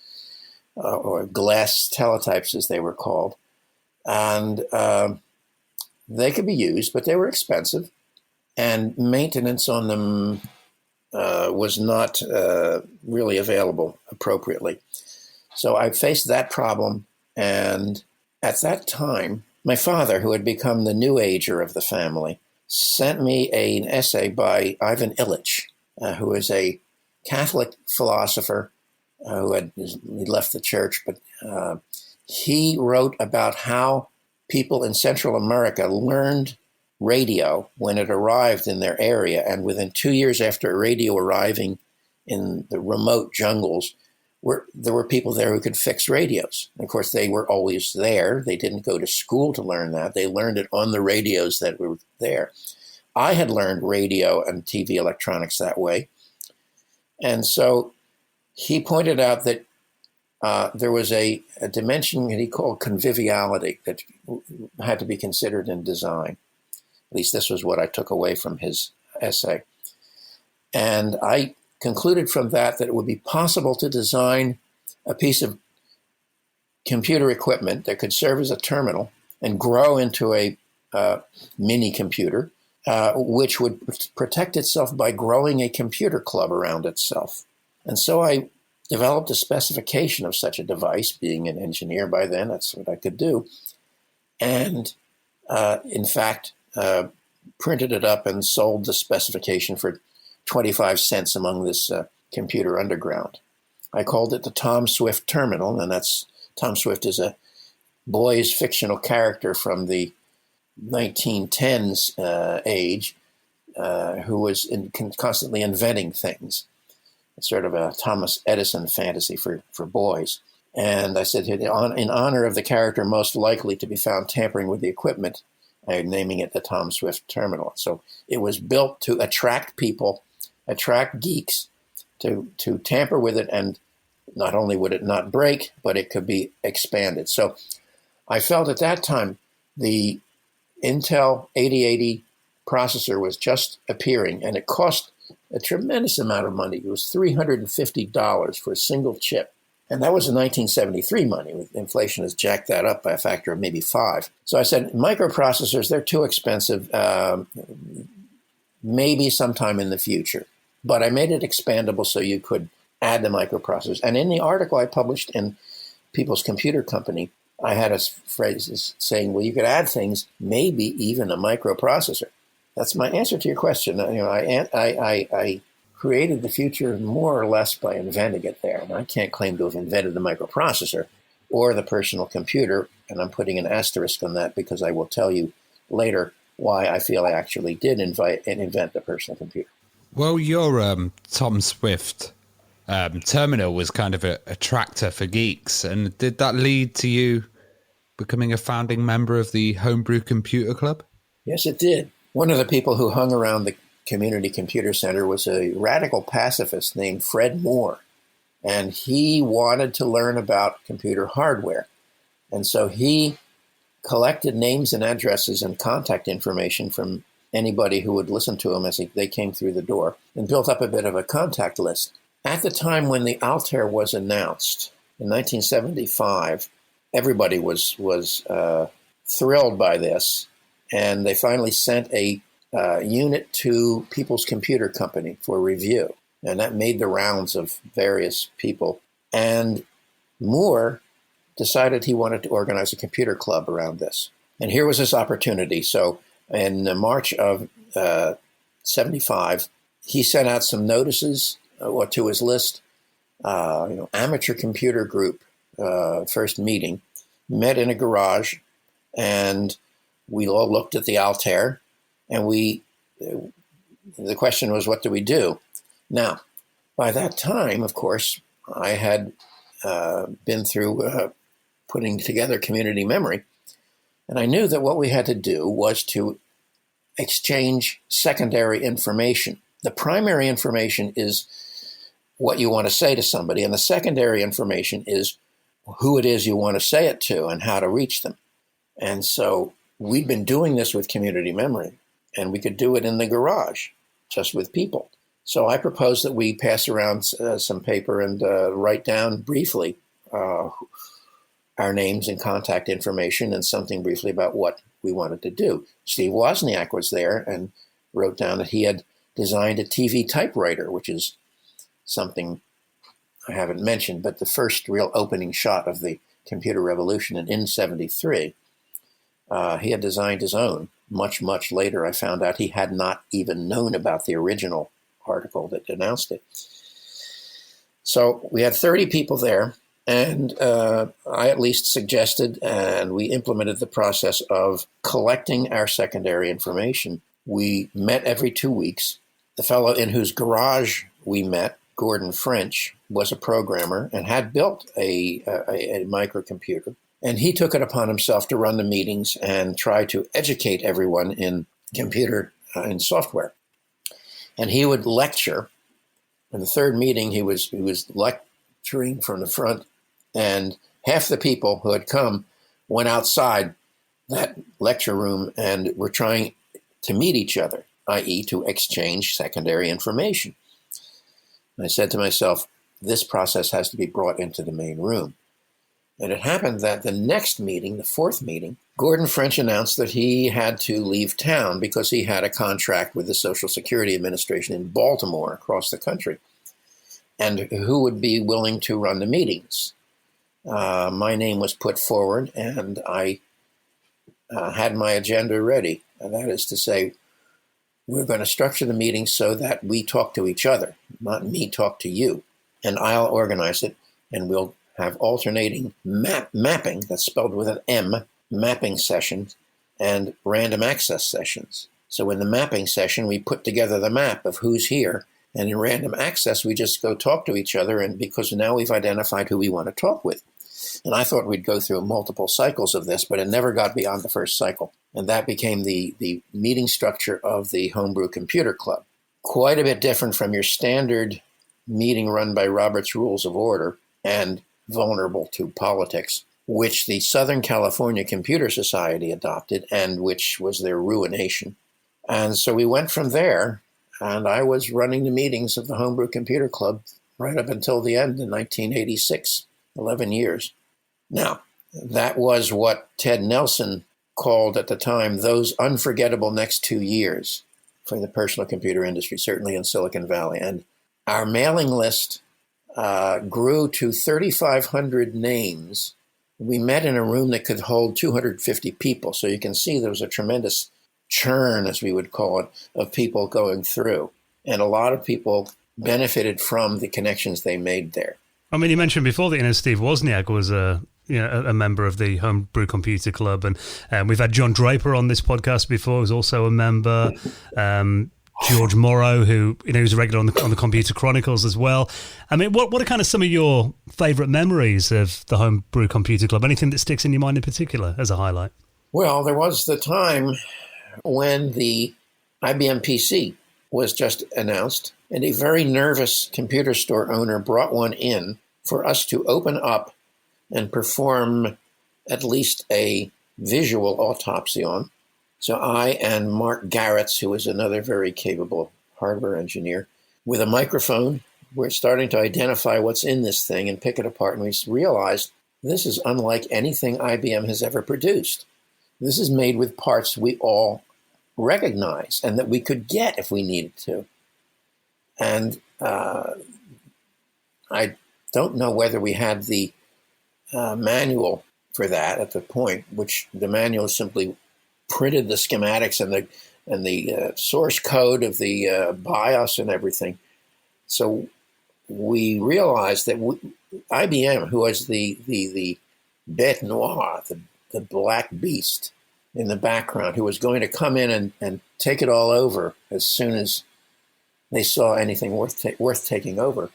or glass teletypes as they were called, and they could be used, but they were expensive, and maintenance on them was not really available appropriately. So I faced that problem, and at that time, my father, who had become the new ager of the family, sent me an essay by Ivan Illich, who is a Catholic philosopher who had left the church, but he wrote about how people in Central America learned radio when it arrived in their area, and within 2 years after radio arriving in the remote jungles, there were people there who could fix radios. And of course, they were always there. They didn't go to school to learn that. They learned it on the radios that were there. I had learned radio and TV electronics that way. And so he pointed out that there was a dimension that he called conviviality that had to be considered in design. At least this was what I took away from his essay. And I concluded from that it would be possible to design a piece of computer equipment that could serve as a terminal and grow into a mini computer, which would protect itself by growing a computer club around itself. And so I developed a specification of such a device. Being an engineer by then, that's what I could do. And in fact, printed it up and sold the specification for 25 cents among this computer underground. I called it the Tom Swift Terminal, and Tom Swift is a boy's fictional character from the 1910s age who was constantly inventing things. It's sort of a Thomas Edison fantasy for boys. And I said, in honor of the character most likely to be found tampering with the equipment, I'm naming it the Tom Swift Terminal. So it was built to attract people, attract geeks, to tamper with it, and not only would it not break, but it could be expanded. So I felt at that time the Intel 8080 processor was just appearing, and it cost a tremendous amount of money. It was $350 for a single chip. And that was in 1973 money. Inflation has jacked that up by a factor of maybe 5. So I said, microprocessors, they're too expensive, maybe sometime in the future. But I made it expandable so you could add the microprocessors. And in the article I published in People's Computer Company, I had a phrase saying, well, you could add things, maybe even a microprocessor. That's my answer to your question. I created the future more or less by inventing it there. And I can't claim to have invented the microprocessor or the personal computer, and I'm putting an asterisk on that because I will tell you later why I feel I actually did invent the personal computer. Well, your Tom Swift terminal was kind of a tractor for geeks, and did that lead to you becoming a founding member of the Homebrew Computer Club? Yes, it did. One of the people who hung around the Community Computer Center was a radical pacifist named Fred Moore, and he wanted to learn about computer hardware. And so he collected names and addresses and contact information from anybody who would listen to him as they came through the door, and built up a bit of a contact list. At the time when the Altair was announced in 1975, everybody was thrilled by this, and they finally sent a unit to People's Computer Company for review. And that made the rounds of various people. And Moore decided he wanted to organize a computer club around this. And here was his opportunity. So in March of 75, he sent out some notices to his list. Amateur computer group, first meeting, met in a garage, and we all looked at the Altair, and the question was, what do we do? Now, by that time, of course, I had been through putting together community memory, and I knew that what we had to do was to exchange secondary information. The primary information is what you want to say to somebody, and the secondary information is who it is you want to say it to and how to reach them. And so we'd been doing this with community memory, and we could do it in the garage, just with people. So I proposed that we pass around some paper and write down briefly our names and contact information and something briefly about what we wanted to do. Steve Wozniak was there and wrote down that he had designed a TV typewriter, which is something I haven't mentioned, but the first real opening shot of the computer revolution in 73. He had designed his own. Much, much later, I found out he had not even known about the original article that announced it. So we had 30 people there, and I at least suggested, and we implemented the process of collecting our secondary information. We met every 2 weeks. The fellow in whose garage we met, Gordon French, was a programmer and had built a microcomputer. And he took it upon himself to run the meetings and try to educate everyone in computer and software. And he would lecture. In the third meeting, he was lecturing from the front, and half the people who had come went outside that lecture room and were trying to meet each other, i.e. to exchange secondary information. And I said to myself, this process has to be brought into the main room. And it happened that the next meeting, the fourth meeting, Gordon French announced that he had to leave town because he had a contract with the Social Security Administration in Baltimore across the country. And who would be willing to run the meetings? My name was put forward, and I had my agenda ready. And that is to say, we're going to structure the meeting so that we talk to each other, not me talk to you. And I'll organize it, and we'll have alternating mapping, that's spelled with an M, mapping sessions, and random access sessions. So in the mapping session, we put together the map of who's here, and in random access, we just go talk to each other, and because now we've identified who we want to talk with. And I thought we'd go through multiple cycles of this, but it never got beyond the first cycle. And that became the meeting structure of the Homebrew Computer Club. Quite a bit different from your standard meeting run by Robert's Rules of Order and vulnerable to politics, which the Southern California Computer Society adopted and which was their ruination. And so we went from there, and I was running the meetings of the Homebrew Computer Club right up until the end in 1986, 11 years. Now, that was what Ted Nelson called at the time those unforgettable next 2 years for the personal computer industry, certainly in Silicon Valley. And our mailing list grew to 3,500 names. We met in a room that could hold 250 people. So you can see there was a tremendous churn, as we would call it, of people going through. And a lot of people benefited from the connections they made there. I mean, you mentioned before that, Steve Wozniak was a member of the Homebrew Computer Club, and we've had John Draper on this podcast before, who's also a member. George Morrow, who was a regular on the Computer Chronicles as well. I mean, what are kind of some of your favourite memories of the Homebrew Computer Club? Anything that sticks in your mind in particular as a highlight? Well, there was the time when the IBM PC was just announced, and a very nervous computer store owner brought one in for us to open up and perform at least a visual autopsy on. So I and Mark Garretts, who is another very capable hardware engineer, with a microphone, we're starting to identify what's in this thing and pick it apart. And we realized this is unlike anything IBM has ever produced. This is made with parts we all recognize and that we could get if we needed to. And I don't know whether we had the manual for that at the point, which the manual simply printed the schematics and the source code of the BIOS and everything. So we realized that IBM, who was the bête noire, the black beast in the background, who was going to come in and take it all over as soon as they saw anything worth taking over,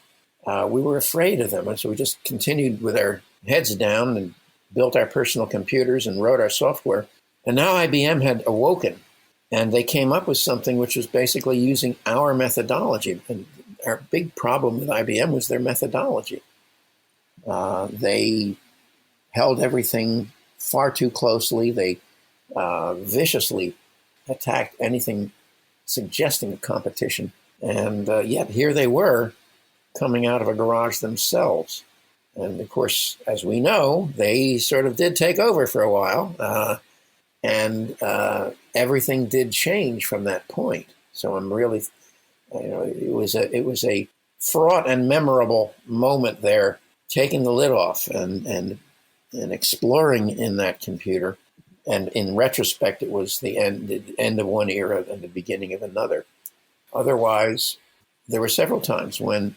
we were afraid of them. And so we just continued with our heads down and built our personal computers and wrote our software. And now IBM had awoken, and they came up with something which was basically using our methodology. And our big problem with IBM was their methodology. They held everything far too closely. They viciously attacked anything suggesting a competition. And yet here they were coming out of a garage themselves. And of course, as we know, they sort of did take over for a while. And everything did change from that point. So I'm really, it was a fraught and memorable moment there, taking the lid off and exploring in that computer. And in retrospect, it was the end of one era and the beginning of another. Otherwise, there were several times when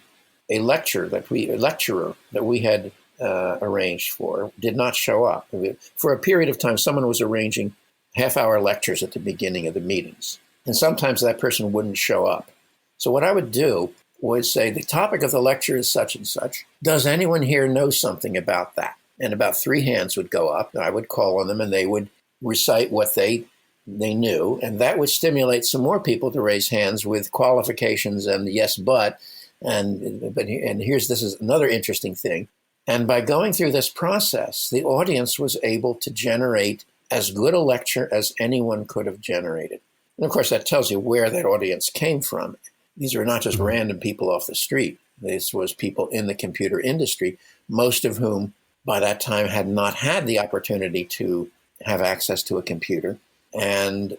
a lecturer that we had arranged for did not show up. For a period of time, someone was arranging half-hour lectures at the beginning of the meetings. And sometimes that person wouldn't show up. So what I would do was say, the topic of the lecture is such and such. Does anyone here know something about that? And about 3 hands would go up. I would call on them, and they would recite what they knew. And that would stimulate some more people to raise hands with qualifications and yes, but. And this is another interesting thing. And by going through this process, the audience was able to generate as good a lecture as anyone could have generated. And of course, that tells you where that audience came from. These were not just random people off the street. This was people in the computer industry, most of whom by that time had not had the opportunity to have access to a computer, and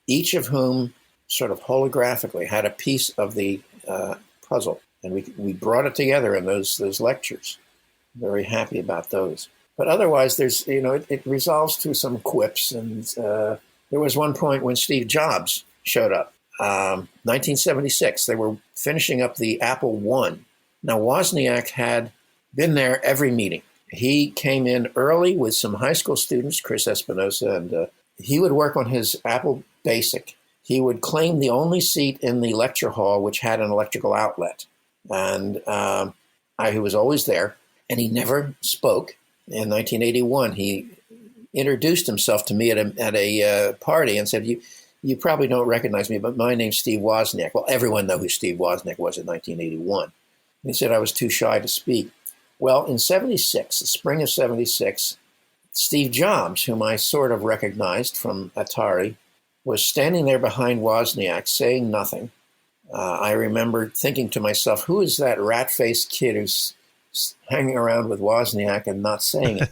each of whom sort of holographically had a piece of the puzzle. And we brought it together in those lectures. Very happy about those. But otherwise, there's, it resolves through some quips. And there was one point when Steve Jobs showed up, 1976. They were finishing up the Apple I. Now, Wozniak had been there every meeting. He came in early with some high school students, Chris Espinosa, and he would work on his Apple Basic. He would claim the only seat in the lecture hall which had an electrical outlet. And he was always there, and he never spoke. In 1981, he introduced himself to me at a party and said, you probably don't recognize me, but my name's Steve Wozniak. Well, everyone knew who Steve Wozniak was in 1981. And he said I was too shy to speak. Well, in 76, the spring of 76, Steve Jobs, whom I sort of recognized from Atari, was standing there behind Wozniak saying nothing. I remember thinking to myself, who is that rat-faced kid who's hanging around with Wozniak and not saying it?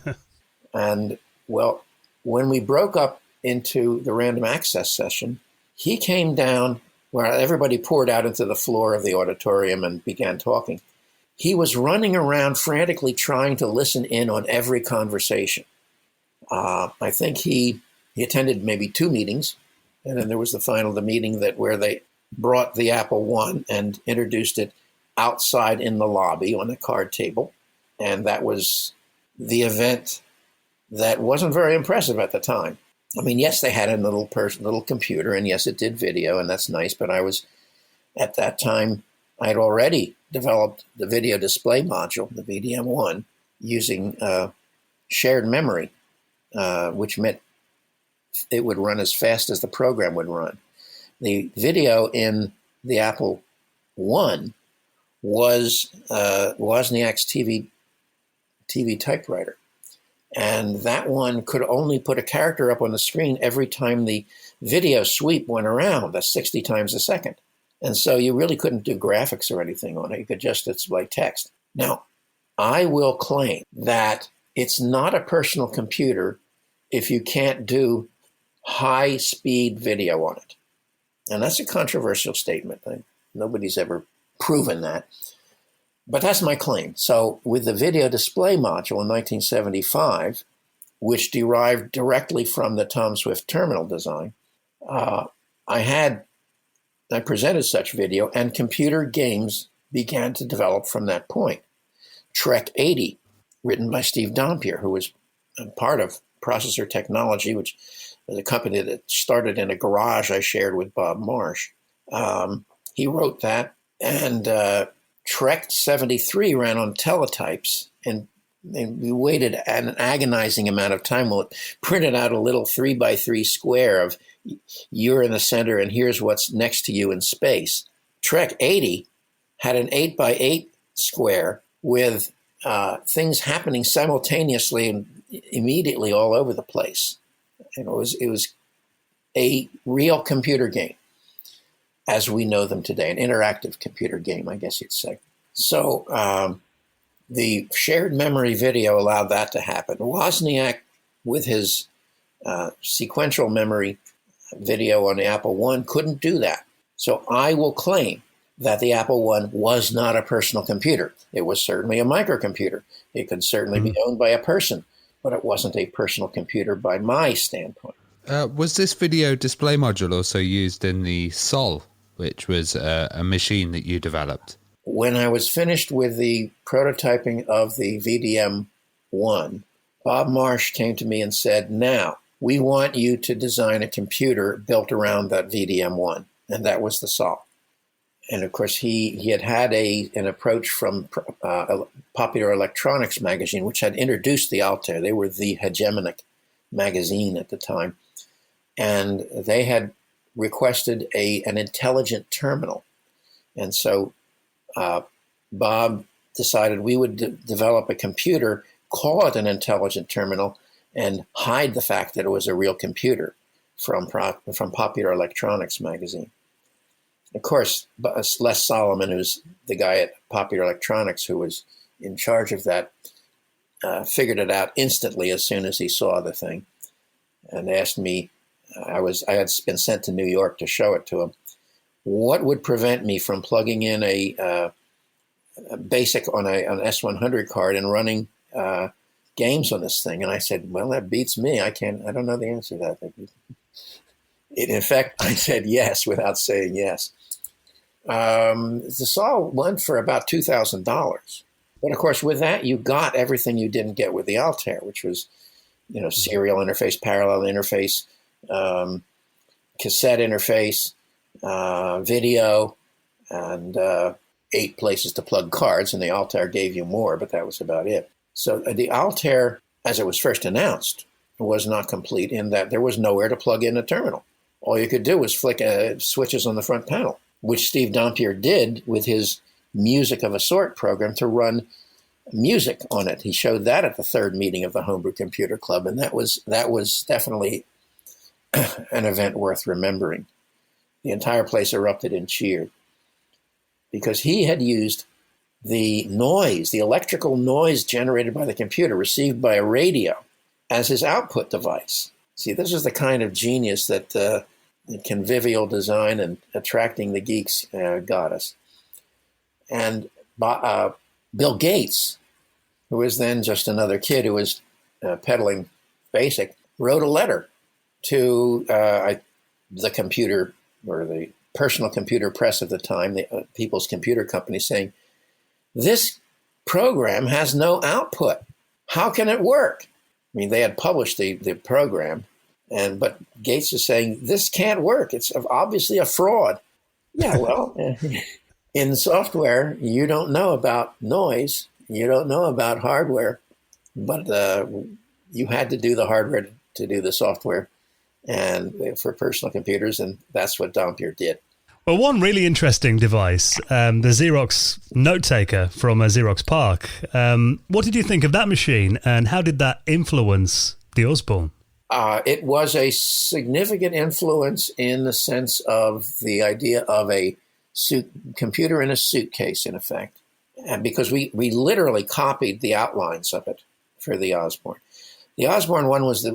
And, well, when we broke up into the random access session, he came down where everybody poured out into the floor of the auditorium and began talking. He was running around frantically trying to listen in on every conversation. I think he attended maybe 2 meetings, and then there was the meeting where they brought the Apple I and introduced it outside in the lobby on the card table. And that was the event that wasn't very impressive at the time. I mean, yes, they had a little computer, and yes, it did video, and that's nice. But at that time, I had already developed the video display module, the VDM1, using shared memory, which meant it would run as fast as the program would run. The video in the Apple I was Wozniak's TV typewriter. And that one could only put a character up on the screen every time the video sweep went around. That's 60 times a second. And so you really couldn't do graphics or anything on it. You could just display text. Now, I will claim that it's not a personal computer if you can't do high-speed video on it. And that's a controversial statement. Nobody's ever proven that. But that's my claim. So with the video display module in 1975, which derived directly from the Tom Swift terminal design, I presented such video, and computer games began to develop from that point. Trek 80, written by Steve Dompier, who was part of Processor Technology, which was a company that started in a garage I shared with Bob Marsh. He wrote that, and Trek 73 ran on teletypes, and we waited an agonizing amount of time while it printed out a little 3x3 square of you're in the center and here's what's next to you in space. Trek 80 had an 8x8 square with things happening simultaneously and immediately all over the place. And it was a real computer game as we know them today, an interactive computer game, I guess you'd say. So the shared memory video allowed that to happen. Wozniak, with his sequential memory video on the Apple I, couldn't do that. So I will claim that the Apple I was not a personal computer. It was certainly a microcomputer. It could certainly be owned by a person, but it wasn't a personal computer by my standpoint. Was this video display module also used in the Sol, which was a machine that you developed? When I was finished with the prototyping of the VDM-1, Bob Marsh came to me and said, now, we want you to design a computer built around that VDM-1. And that was the Sol. And of course, he had an approach from Popular Electronics magazine, which had introduced the Altair. They were the hegemonic magazine at the time. And they had requested an intelligent terminal. And so Bob decided we would develop a computer, call it an intelligent terminal, and hide the fact that it was a real computer from Popular Electronics magazine. Of course, Les Solomon, who's the guy at Popular Electronics who was in charge of that, figured it out instantly as soon as he saw the thing, and asked me. I had been sent to New York to show it to him. What would prevent me from plugging in a BASIC on an S100 card and running games on this thing? And I said, well, that beats me. I don't know the answer to that. In fact, I said yes without saying yes. The Sol went for about $2,000. But of course, with that, you got everything you didn't get with the Altair, which was, serial interface, parallel interface, cassette interface, video, and 8 places to plug cards. And the Altair gave you more, but that was about it. So the Altair, as it was first announced, was not complete in that there was nowhere to plug in a terminal. All you could do was flick switches on the front panel, which Steve Dompier did with his Music of a Sort program to run music on it. He showed that at the third meeting of the Homebrew Computer Club, and that was definitely an event worth remembering. The entire place erupted and cheered because he had used the noise, the electrical noise generated by the computer received by a radio as his output device. See, this is the kind of genius that convivial design and attracting the geeks got us. And Bill Gates, who was then just another kid who was peddling BASIC, wrote a letter to the computer or the personal computer press of the time, the People's Computer Company, saying, this program has no output. How can it work? I mean, they had published the program, but Gates is saying, this can't work. It's obviously a fraud. Yeah, well, in software, you don't know about noise. You don't know about hardware, but you had to do the hardware to do the software and for personal computers, and that's what Dompier did. Well, one really interesting device, the Xerox note taker from Xerox PARC. What did you think of that machine, and how did that influence the Osborne? It was a significant influence in the sense of the idea of a computer in a suitcase, in effect, and because we literally copied the outlines of it for the Osborne. The Osborne one was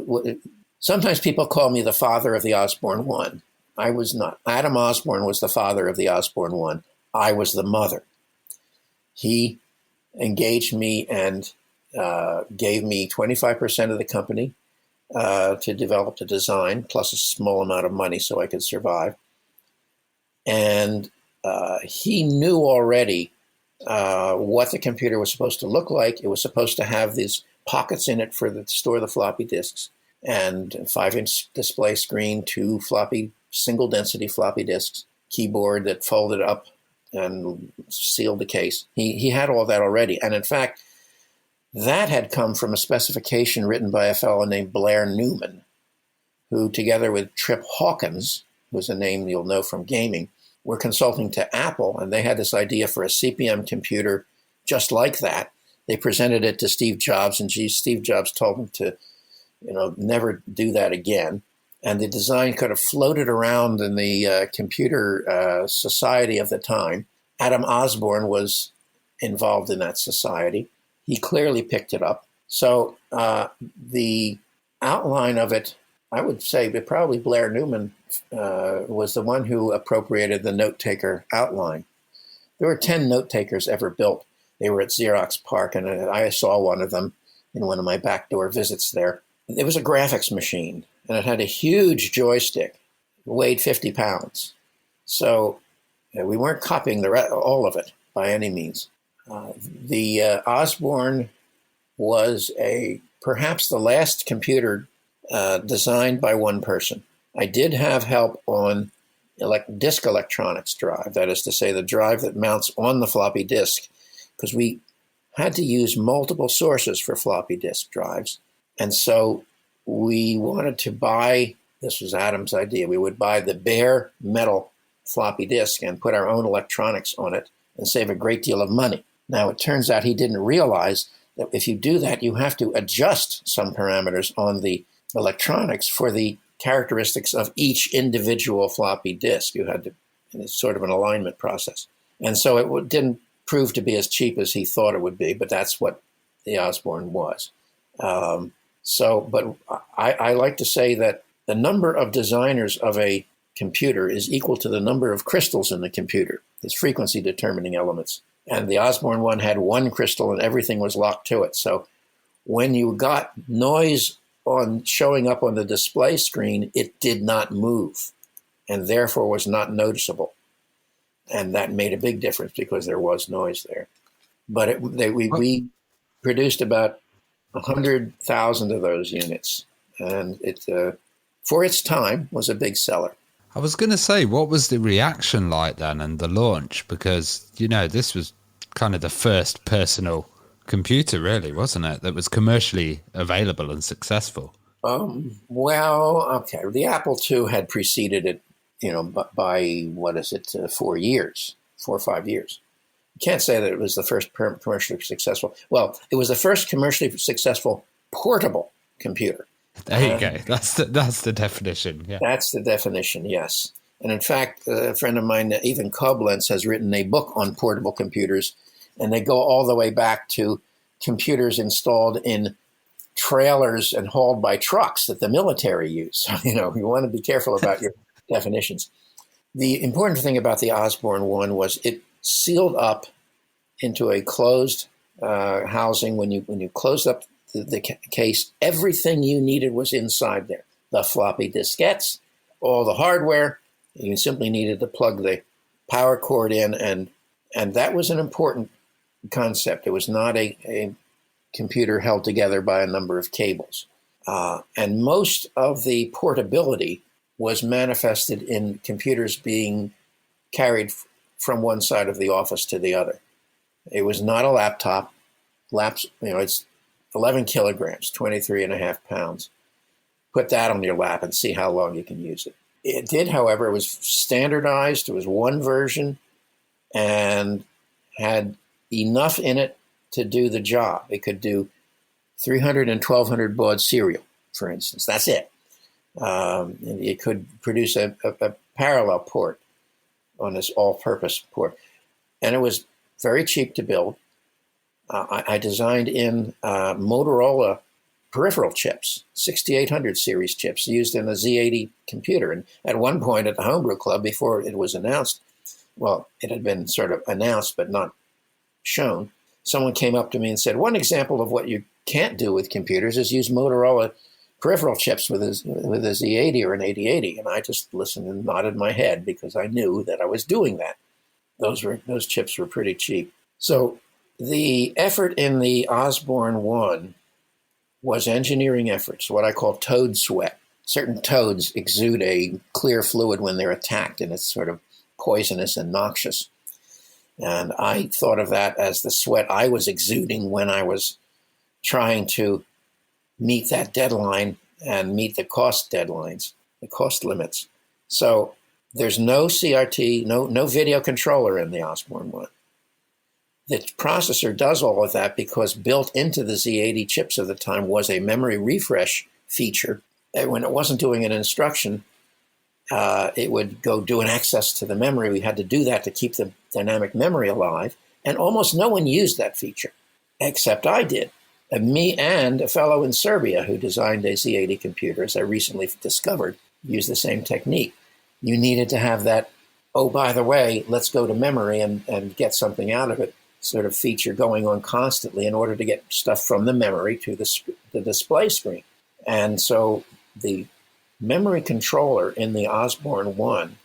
Sometimes people call me the father of the Osborne One. I was not. Adam Osborne was the father of the Osborne One. I was the mother. He engaged me and gave me 25% of the company to develop the design, plus a small amount of money so I could survive. And he knew already what the computer was supposed to look like. It was supposed to have these pockets in it to store the floppy disks, and 5-inch display screen, 2 single density floppy disks, keyboard that folded up and sealed the case. He had all that already. And in fact, that had come from a specification written by a fellow named Blair Newman, who, together with Trip Hawkins, who's a name you'll know from gaming, were consulting to Apple, and they had this idea for a CP/M computer just like that. They presented it to Steve Jobs, and Steve Jobs told them to, never do that again. And the design could have floated around in the computer society of the time. Adam Osborne was involved in that society. He clearly picked it up. So the outline of it, I would say that probably Blair Newman was the one who appropriated the note-taker outline. There were 10 note-takers ever built. They were at Xerox PARC, and I saw one of them in one of my backdoor visits there. It was a graphics machine, and it had a huge joystick. It weighed 50 pounds. So we weren't copying all of it by any means. The Osborne was perhaps the last computer designed by one person. I did have help on disk electronics drive, that is to say, the drive that mounts on the floppy disk, because we had to use multiple sources for floppy disk drives. And so we wanted to buy, this was Adam's idea, we would buy the bare metal floppy disk and put our own electronics on it and save a great deal of money. Now, it turns out he didn't realize that if you do that, you have to adjust some parameters on the electronics for the characteristics of each individual floppy disk. You had to, it's sort of an alignment process. And so it didn't prove to be as cheap as he thought it would be, but that's what the Osborne was. But I like to say that the number of designers of a computer is equal to the number of crystals in the computer, its frequency determining elements. And the Osborne one had one crystal and everything was locked to it. So when you got noise showing up on the display screen, it did not move and therefore was not noticeable. And that made a big difference because there was noise there. But we produced about 100,000 of those units, and it, for its time, was a big seller. I was going to say, what was the reaction like then and the launch? Because, this was kind of the first personal computer, really, wasn't it? That was commercially available and successful. The Apple II had preceded it, by 4 or 5 years. You can't say that it was the first commercially successful. Well, it was the first commercially successful portable computer. There you go. That's the definition. Yeah, that's the definition. Yes, and in fact, a friend of mine, Ethan Koblenz, has written a book on portable computers, and they go all the way back to computers installed in trailers and hauled by trucks that the military use. So, you want to be careful about your definitions. The important thing about the Osborne one was it sealed up into a closed housing. When you closed up the case, everything you needed was inside there. The floppy diskettes, all the hardware. You simply needed to plug the power cord in, and that was an important concept. It was not a computer held together by a number of cables. And most of the portability was manifested in computers being carried from one side of the office to the other. It was not a laptop. It's 11 kilograms, 23 and a half pounds. Put that on your lap and see how long you can use it. It did, however, it was standardized. It was one version and had enough in it to do the job. It could do 300 and 1200 baud serial, for instance. That's it. It could produce a parallel port on this all-purpose port. And it was very cheap to build. I designed in Motorola peripheral chips, 6800 series chips used in a Z80 computer. And at one point at the Homebrew Club, before it was announced, well, it had been sort of announced but not shown, someone came up to me and said, one example of what you can't do with computers is use Motorola peripheral chips with a Z80 or an 8080. And I just listened and nodded my head because I knew that I was doing that. Those chips were pretty cheap. So the effort in the Osborne 1 was engineering efforts, what I call toad sweat. Certain toads exude a clear fluid when they're attacked, and it's sort of poisonous and noxious. And I thought of that as the sweat I was exuding when I was trying to meet that deadline and meet the cost deadlines, the cost limits. So there's no CRT, no video controller in the Osborne 1. The processor does all of that because built into the Z80 chips of the time was a memory refresh feature. And when it wasn't doing an instruction, it would go do an access to the memory. We had to do that to keep the dynamic memory alive. And almost no one used that feature, except I did. And me and a fellow in Serbia who designed a Z80 computer, as I recently discovered, used the same technique. You needed to have that, oh, by the way, let's go to memory and get something out of it sort of feature going on constantly in order to get stuff from the memory to the display screen. And so the memory controller in the Osborne 1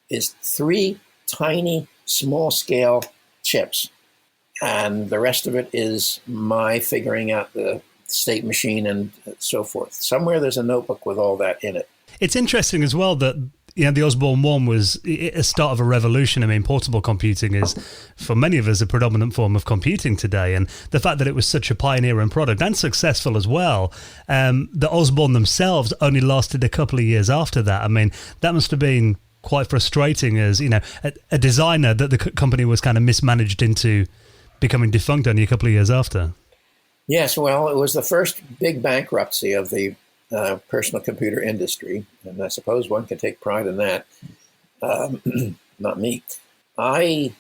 is 3 tiny, small-scale chips. And the rest of it is my figuring out the state machine and so forth. Somewhere there's a notebook with all that in it. It's interesting as well that the Osborne 1 was a start of a revolution. I mean, portable computing is, for many of us, a predominant form of computing today. And the fact that it was such a pioneer and product and successful as well, the Osborne themselves only lasted a couple of years after that. I mean, that must have been quite frustrating as, a designer that the company was kind of mismanaged into becoming defunct only a couple of years after. Yes, well, it was the first big bankruptcy of the personal computer industry, and I suppose one can take pride in that. Not me. I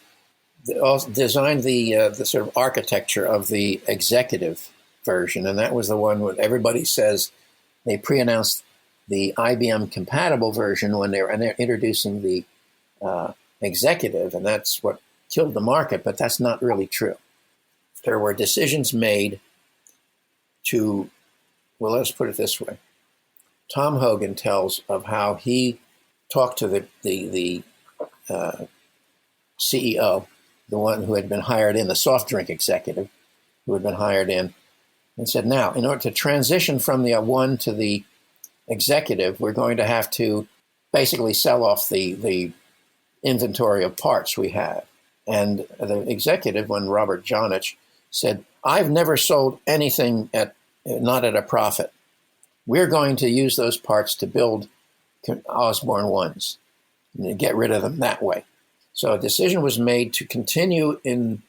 designed the sort of architecture of the executive version, and that was the one where everybody says they pre-announced the IBM compatible version when they're introducing the executive, and that's what killed the market, but that's not really true. There were decisions made to, well, let's put it this way. Tom Hogan tells of how he talked to the CEO, the one who had been hired in, the soft drink executive who had been hired in, and said, now, in order to transition from the 1 to the executive, we're going to have to basically sell off the inventory of parts we have. And the executive, when Robert Jonich, said, I've never sold anything not at a profit. We're going to use those parts to build Osborne 1s and get rid of them that way. So a decision was made to continue in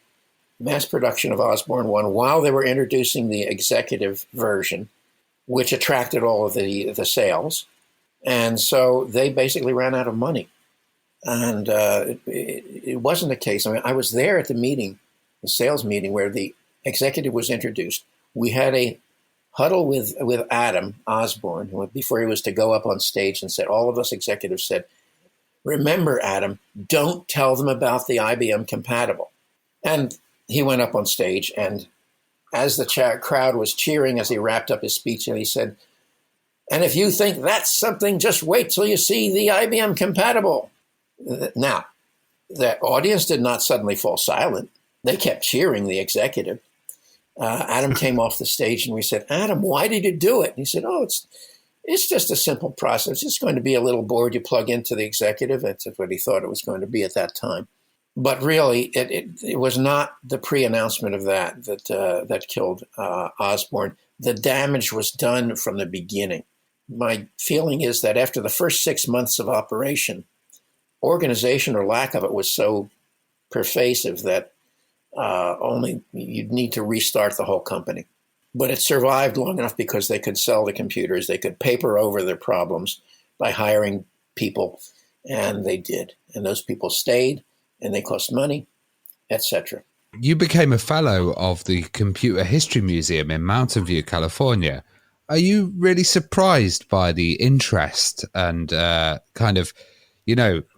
mass production of Osborne 1 while they were introducing the executive version, which attracted all of the sales. And so they basically ran out of money. And it wasn't a case. I mean, I was there at the meeting, the sales meeting, where the executive was introduced. We had a huddle with Adam Osborne before he was to go up on stage, and said, all of us executives said, remember, Adam, don't tell them about the IBM compatible. And he went up on stage, and as the crowd was cheering as he wrapped up his speech, and he said, and if you think that's something, just wait till you see the IBM compatible. Now, the audience did not suddenly fall silent. They kept cheering the executive. Adam came off the stage, and we said, Adam, why did you do it? And he said, oh, it's just a simple process. It's going to be a little board you plug into the executive. That's what he thought it was going to be at that time. But really, it was not the pre-announcement of that killed Osborne. The damage was done from the beginning. My feeling is that after the first 6 months of operation, organization or lack of it was so pervasive that only you'd need to restart the whole company. But it survived long enough because they could sell the computers. They could paper over their problems by hiring people, and they did. And those people stayed, and they cost money, etc. You became a fellow of the Computer History Museum in Mountain View, California. Are you really surprised by the interest and kind of,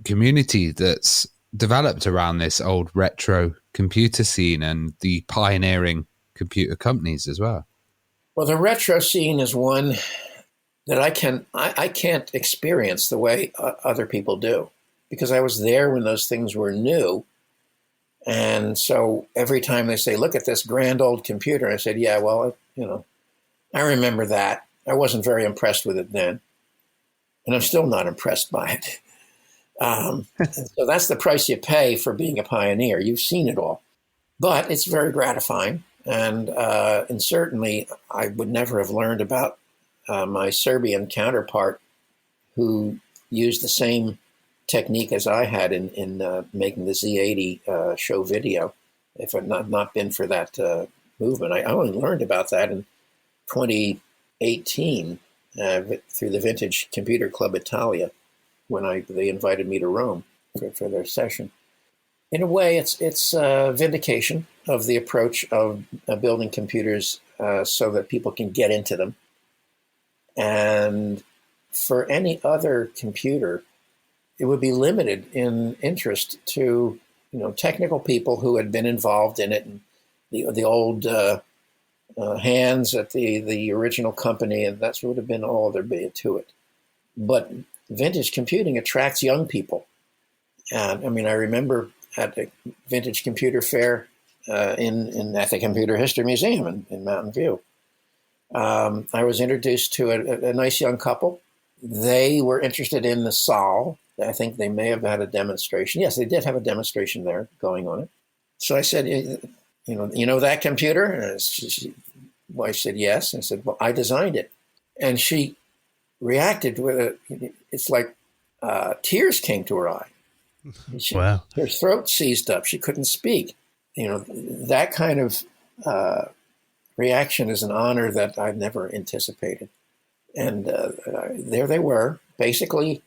community that's developed around this old retro computer scene and the pioneering computer companies as well? Well, the retro scene is one that I can't experience the way other people do, because I was there when those things were new. And so every time they say, look at this grand old computer, I said, yeah, well, I remember that. I wasn't very impressed with it then. And I'm still not impressed by it. So that's the price you pay for being a pioneer. You've seen it all. But it's very gratifying. And certainly I would never have learned about my Serbian counterpart, who used the same technique as I had in making the Z80 show video, if it had not been for that movement. I only learned about that in 2018 through the Vintage Computer Club Italia, when they invited me to Rome for their session. In a way, it's vindication of the approach of building computers so that people can get into them. And for any other computer, it would be limited in interest to technical people who had been involved in it, and the old hands at the original company, and that would have been all there'd be to it. But vintage computing attracts young people. And I remember at the Vintage Computer Fair at the Computer History Museum in Mountain View, I was introduced to a nice young couple. They were interested in the Sol. I think they may have had a demonstration. Yes, they did have a demonstration there going on it. So I said, you know that computer? And wife said, yes. And I said, well, I designed it. And she reacted with it's like tears came to her eye. Wow. Her throat seized up. She couldn't speak. That kind of reaction is an honor that I've never anticipated. And there they were, basically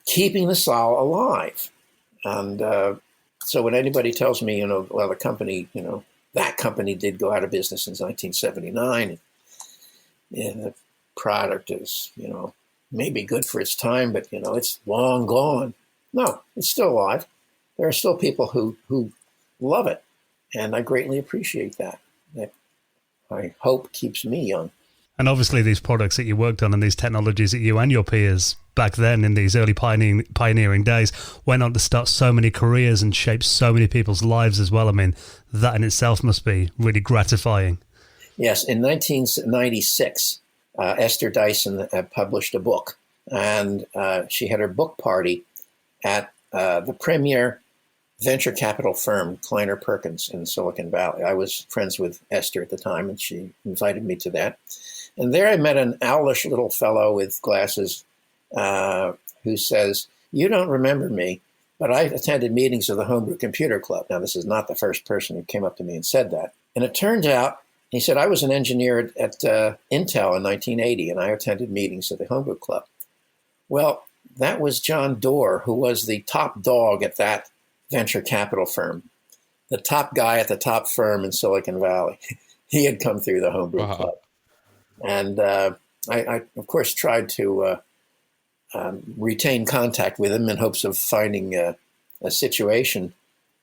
keeping the Sol alive. And so when anybody tells me, well, the company, that company did go out of business in 1979, and the product is, maybe good for its time, but, it's long gone. No, it's still alive. There are still people who love it. And I greatly appreciate that. That I hope keeps me young. And obviously these products that you worked on and these technologies that you and your peers back then in these early pioneering days went on to start so many careers and shape so many people's lives as well. That in itself must be really gratifying. Yes, in 1996, Esther Dyson published a book, and she had her book party at the premier venture capital firm, Kleiner Perkins, in Silicon Valley. I was friends with Esther at the time, and she invited me to that. And there I met an owlish little fellow with glasses who says, you don't remember me, but I attended meetings of the Homebrew Computer Club. Now, this is not the first person who came up to me and said that. And it turned out, he said, I was an engineer at Intel in 1980, and I attended meetings of the Homebrew Club. Well, that was John Doerr, who was the top dog at that venture capital firm, the top guy at the top firm in Silicon Valley. He had come through the Homebrew Club. And I, of course, tried to retain contact with him in hopes of finding a situation.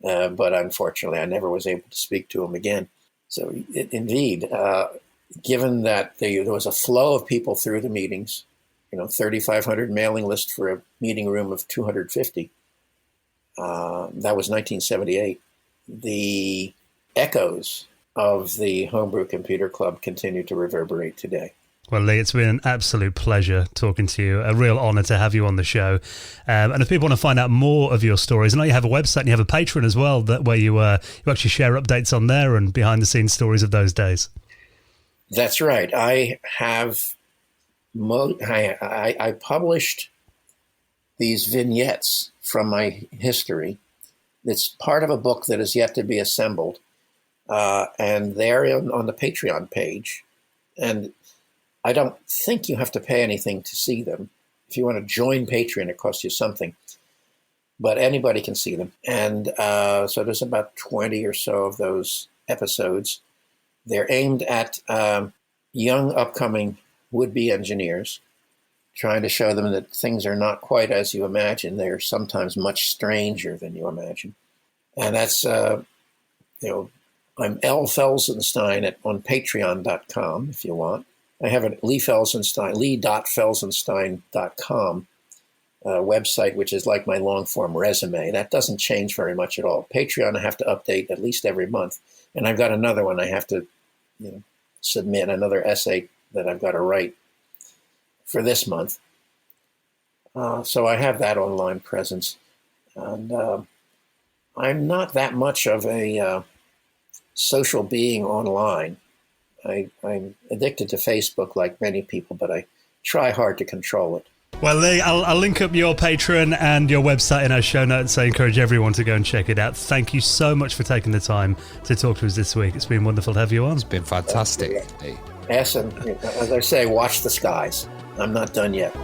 But unfortunately, I never was able to speak to him again. So indeed, given that there was a flow of people through the meetings, 3,500 mailing list for a meeting room of 250, that was 1978. The echoes of the Homebrew Computer Club continue to reverberate today. Well, Lee, it's been an absolute pleasure talking to you. A real honor to have you on the show. And if people want to find out more of your stories, I know you have a website and you have a Patreon as well, where you actually share updates on there and behind the scenes stories of those days. That's right. I have I published these vignettes from my history. It's part of a book that is yet to be assembled. And they're on the Patreon page. And I don't think you have to pay anything to see them. If you want to join Patreon, it costs you something. But anybody can see them. And so there's about 20 or so of those episodes. They're aimed at young, upcoming would-be engineers, trying to show them that things are not quite as you imagine. They're sometimes much stranger than you imagine. And that's, I'm L. Felsenstein on patreon.com if you want. I have a lee.felsenstein.com website, which is like my long-form resume. That doesn't change very much at all. Patreon I have to update at least every month. And I've got another one I have to submit, another essay that I've got to write for this month. So I have that online presence. And I'm not that much of a social being online. I'm addicted to Facebook like many people, but I try hard to control it. Well, Lee, I'll link up your Patreon and your website in our show notes, so I encourage everyone to go and check it out. Thank you so much for taking the time to talk to us this week. It's been wonderful to have you on. It's been fantastic. Yes, and as I say, watch the skies. I'm not done yet.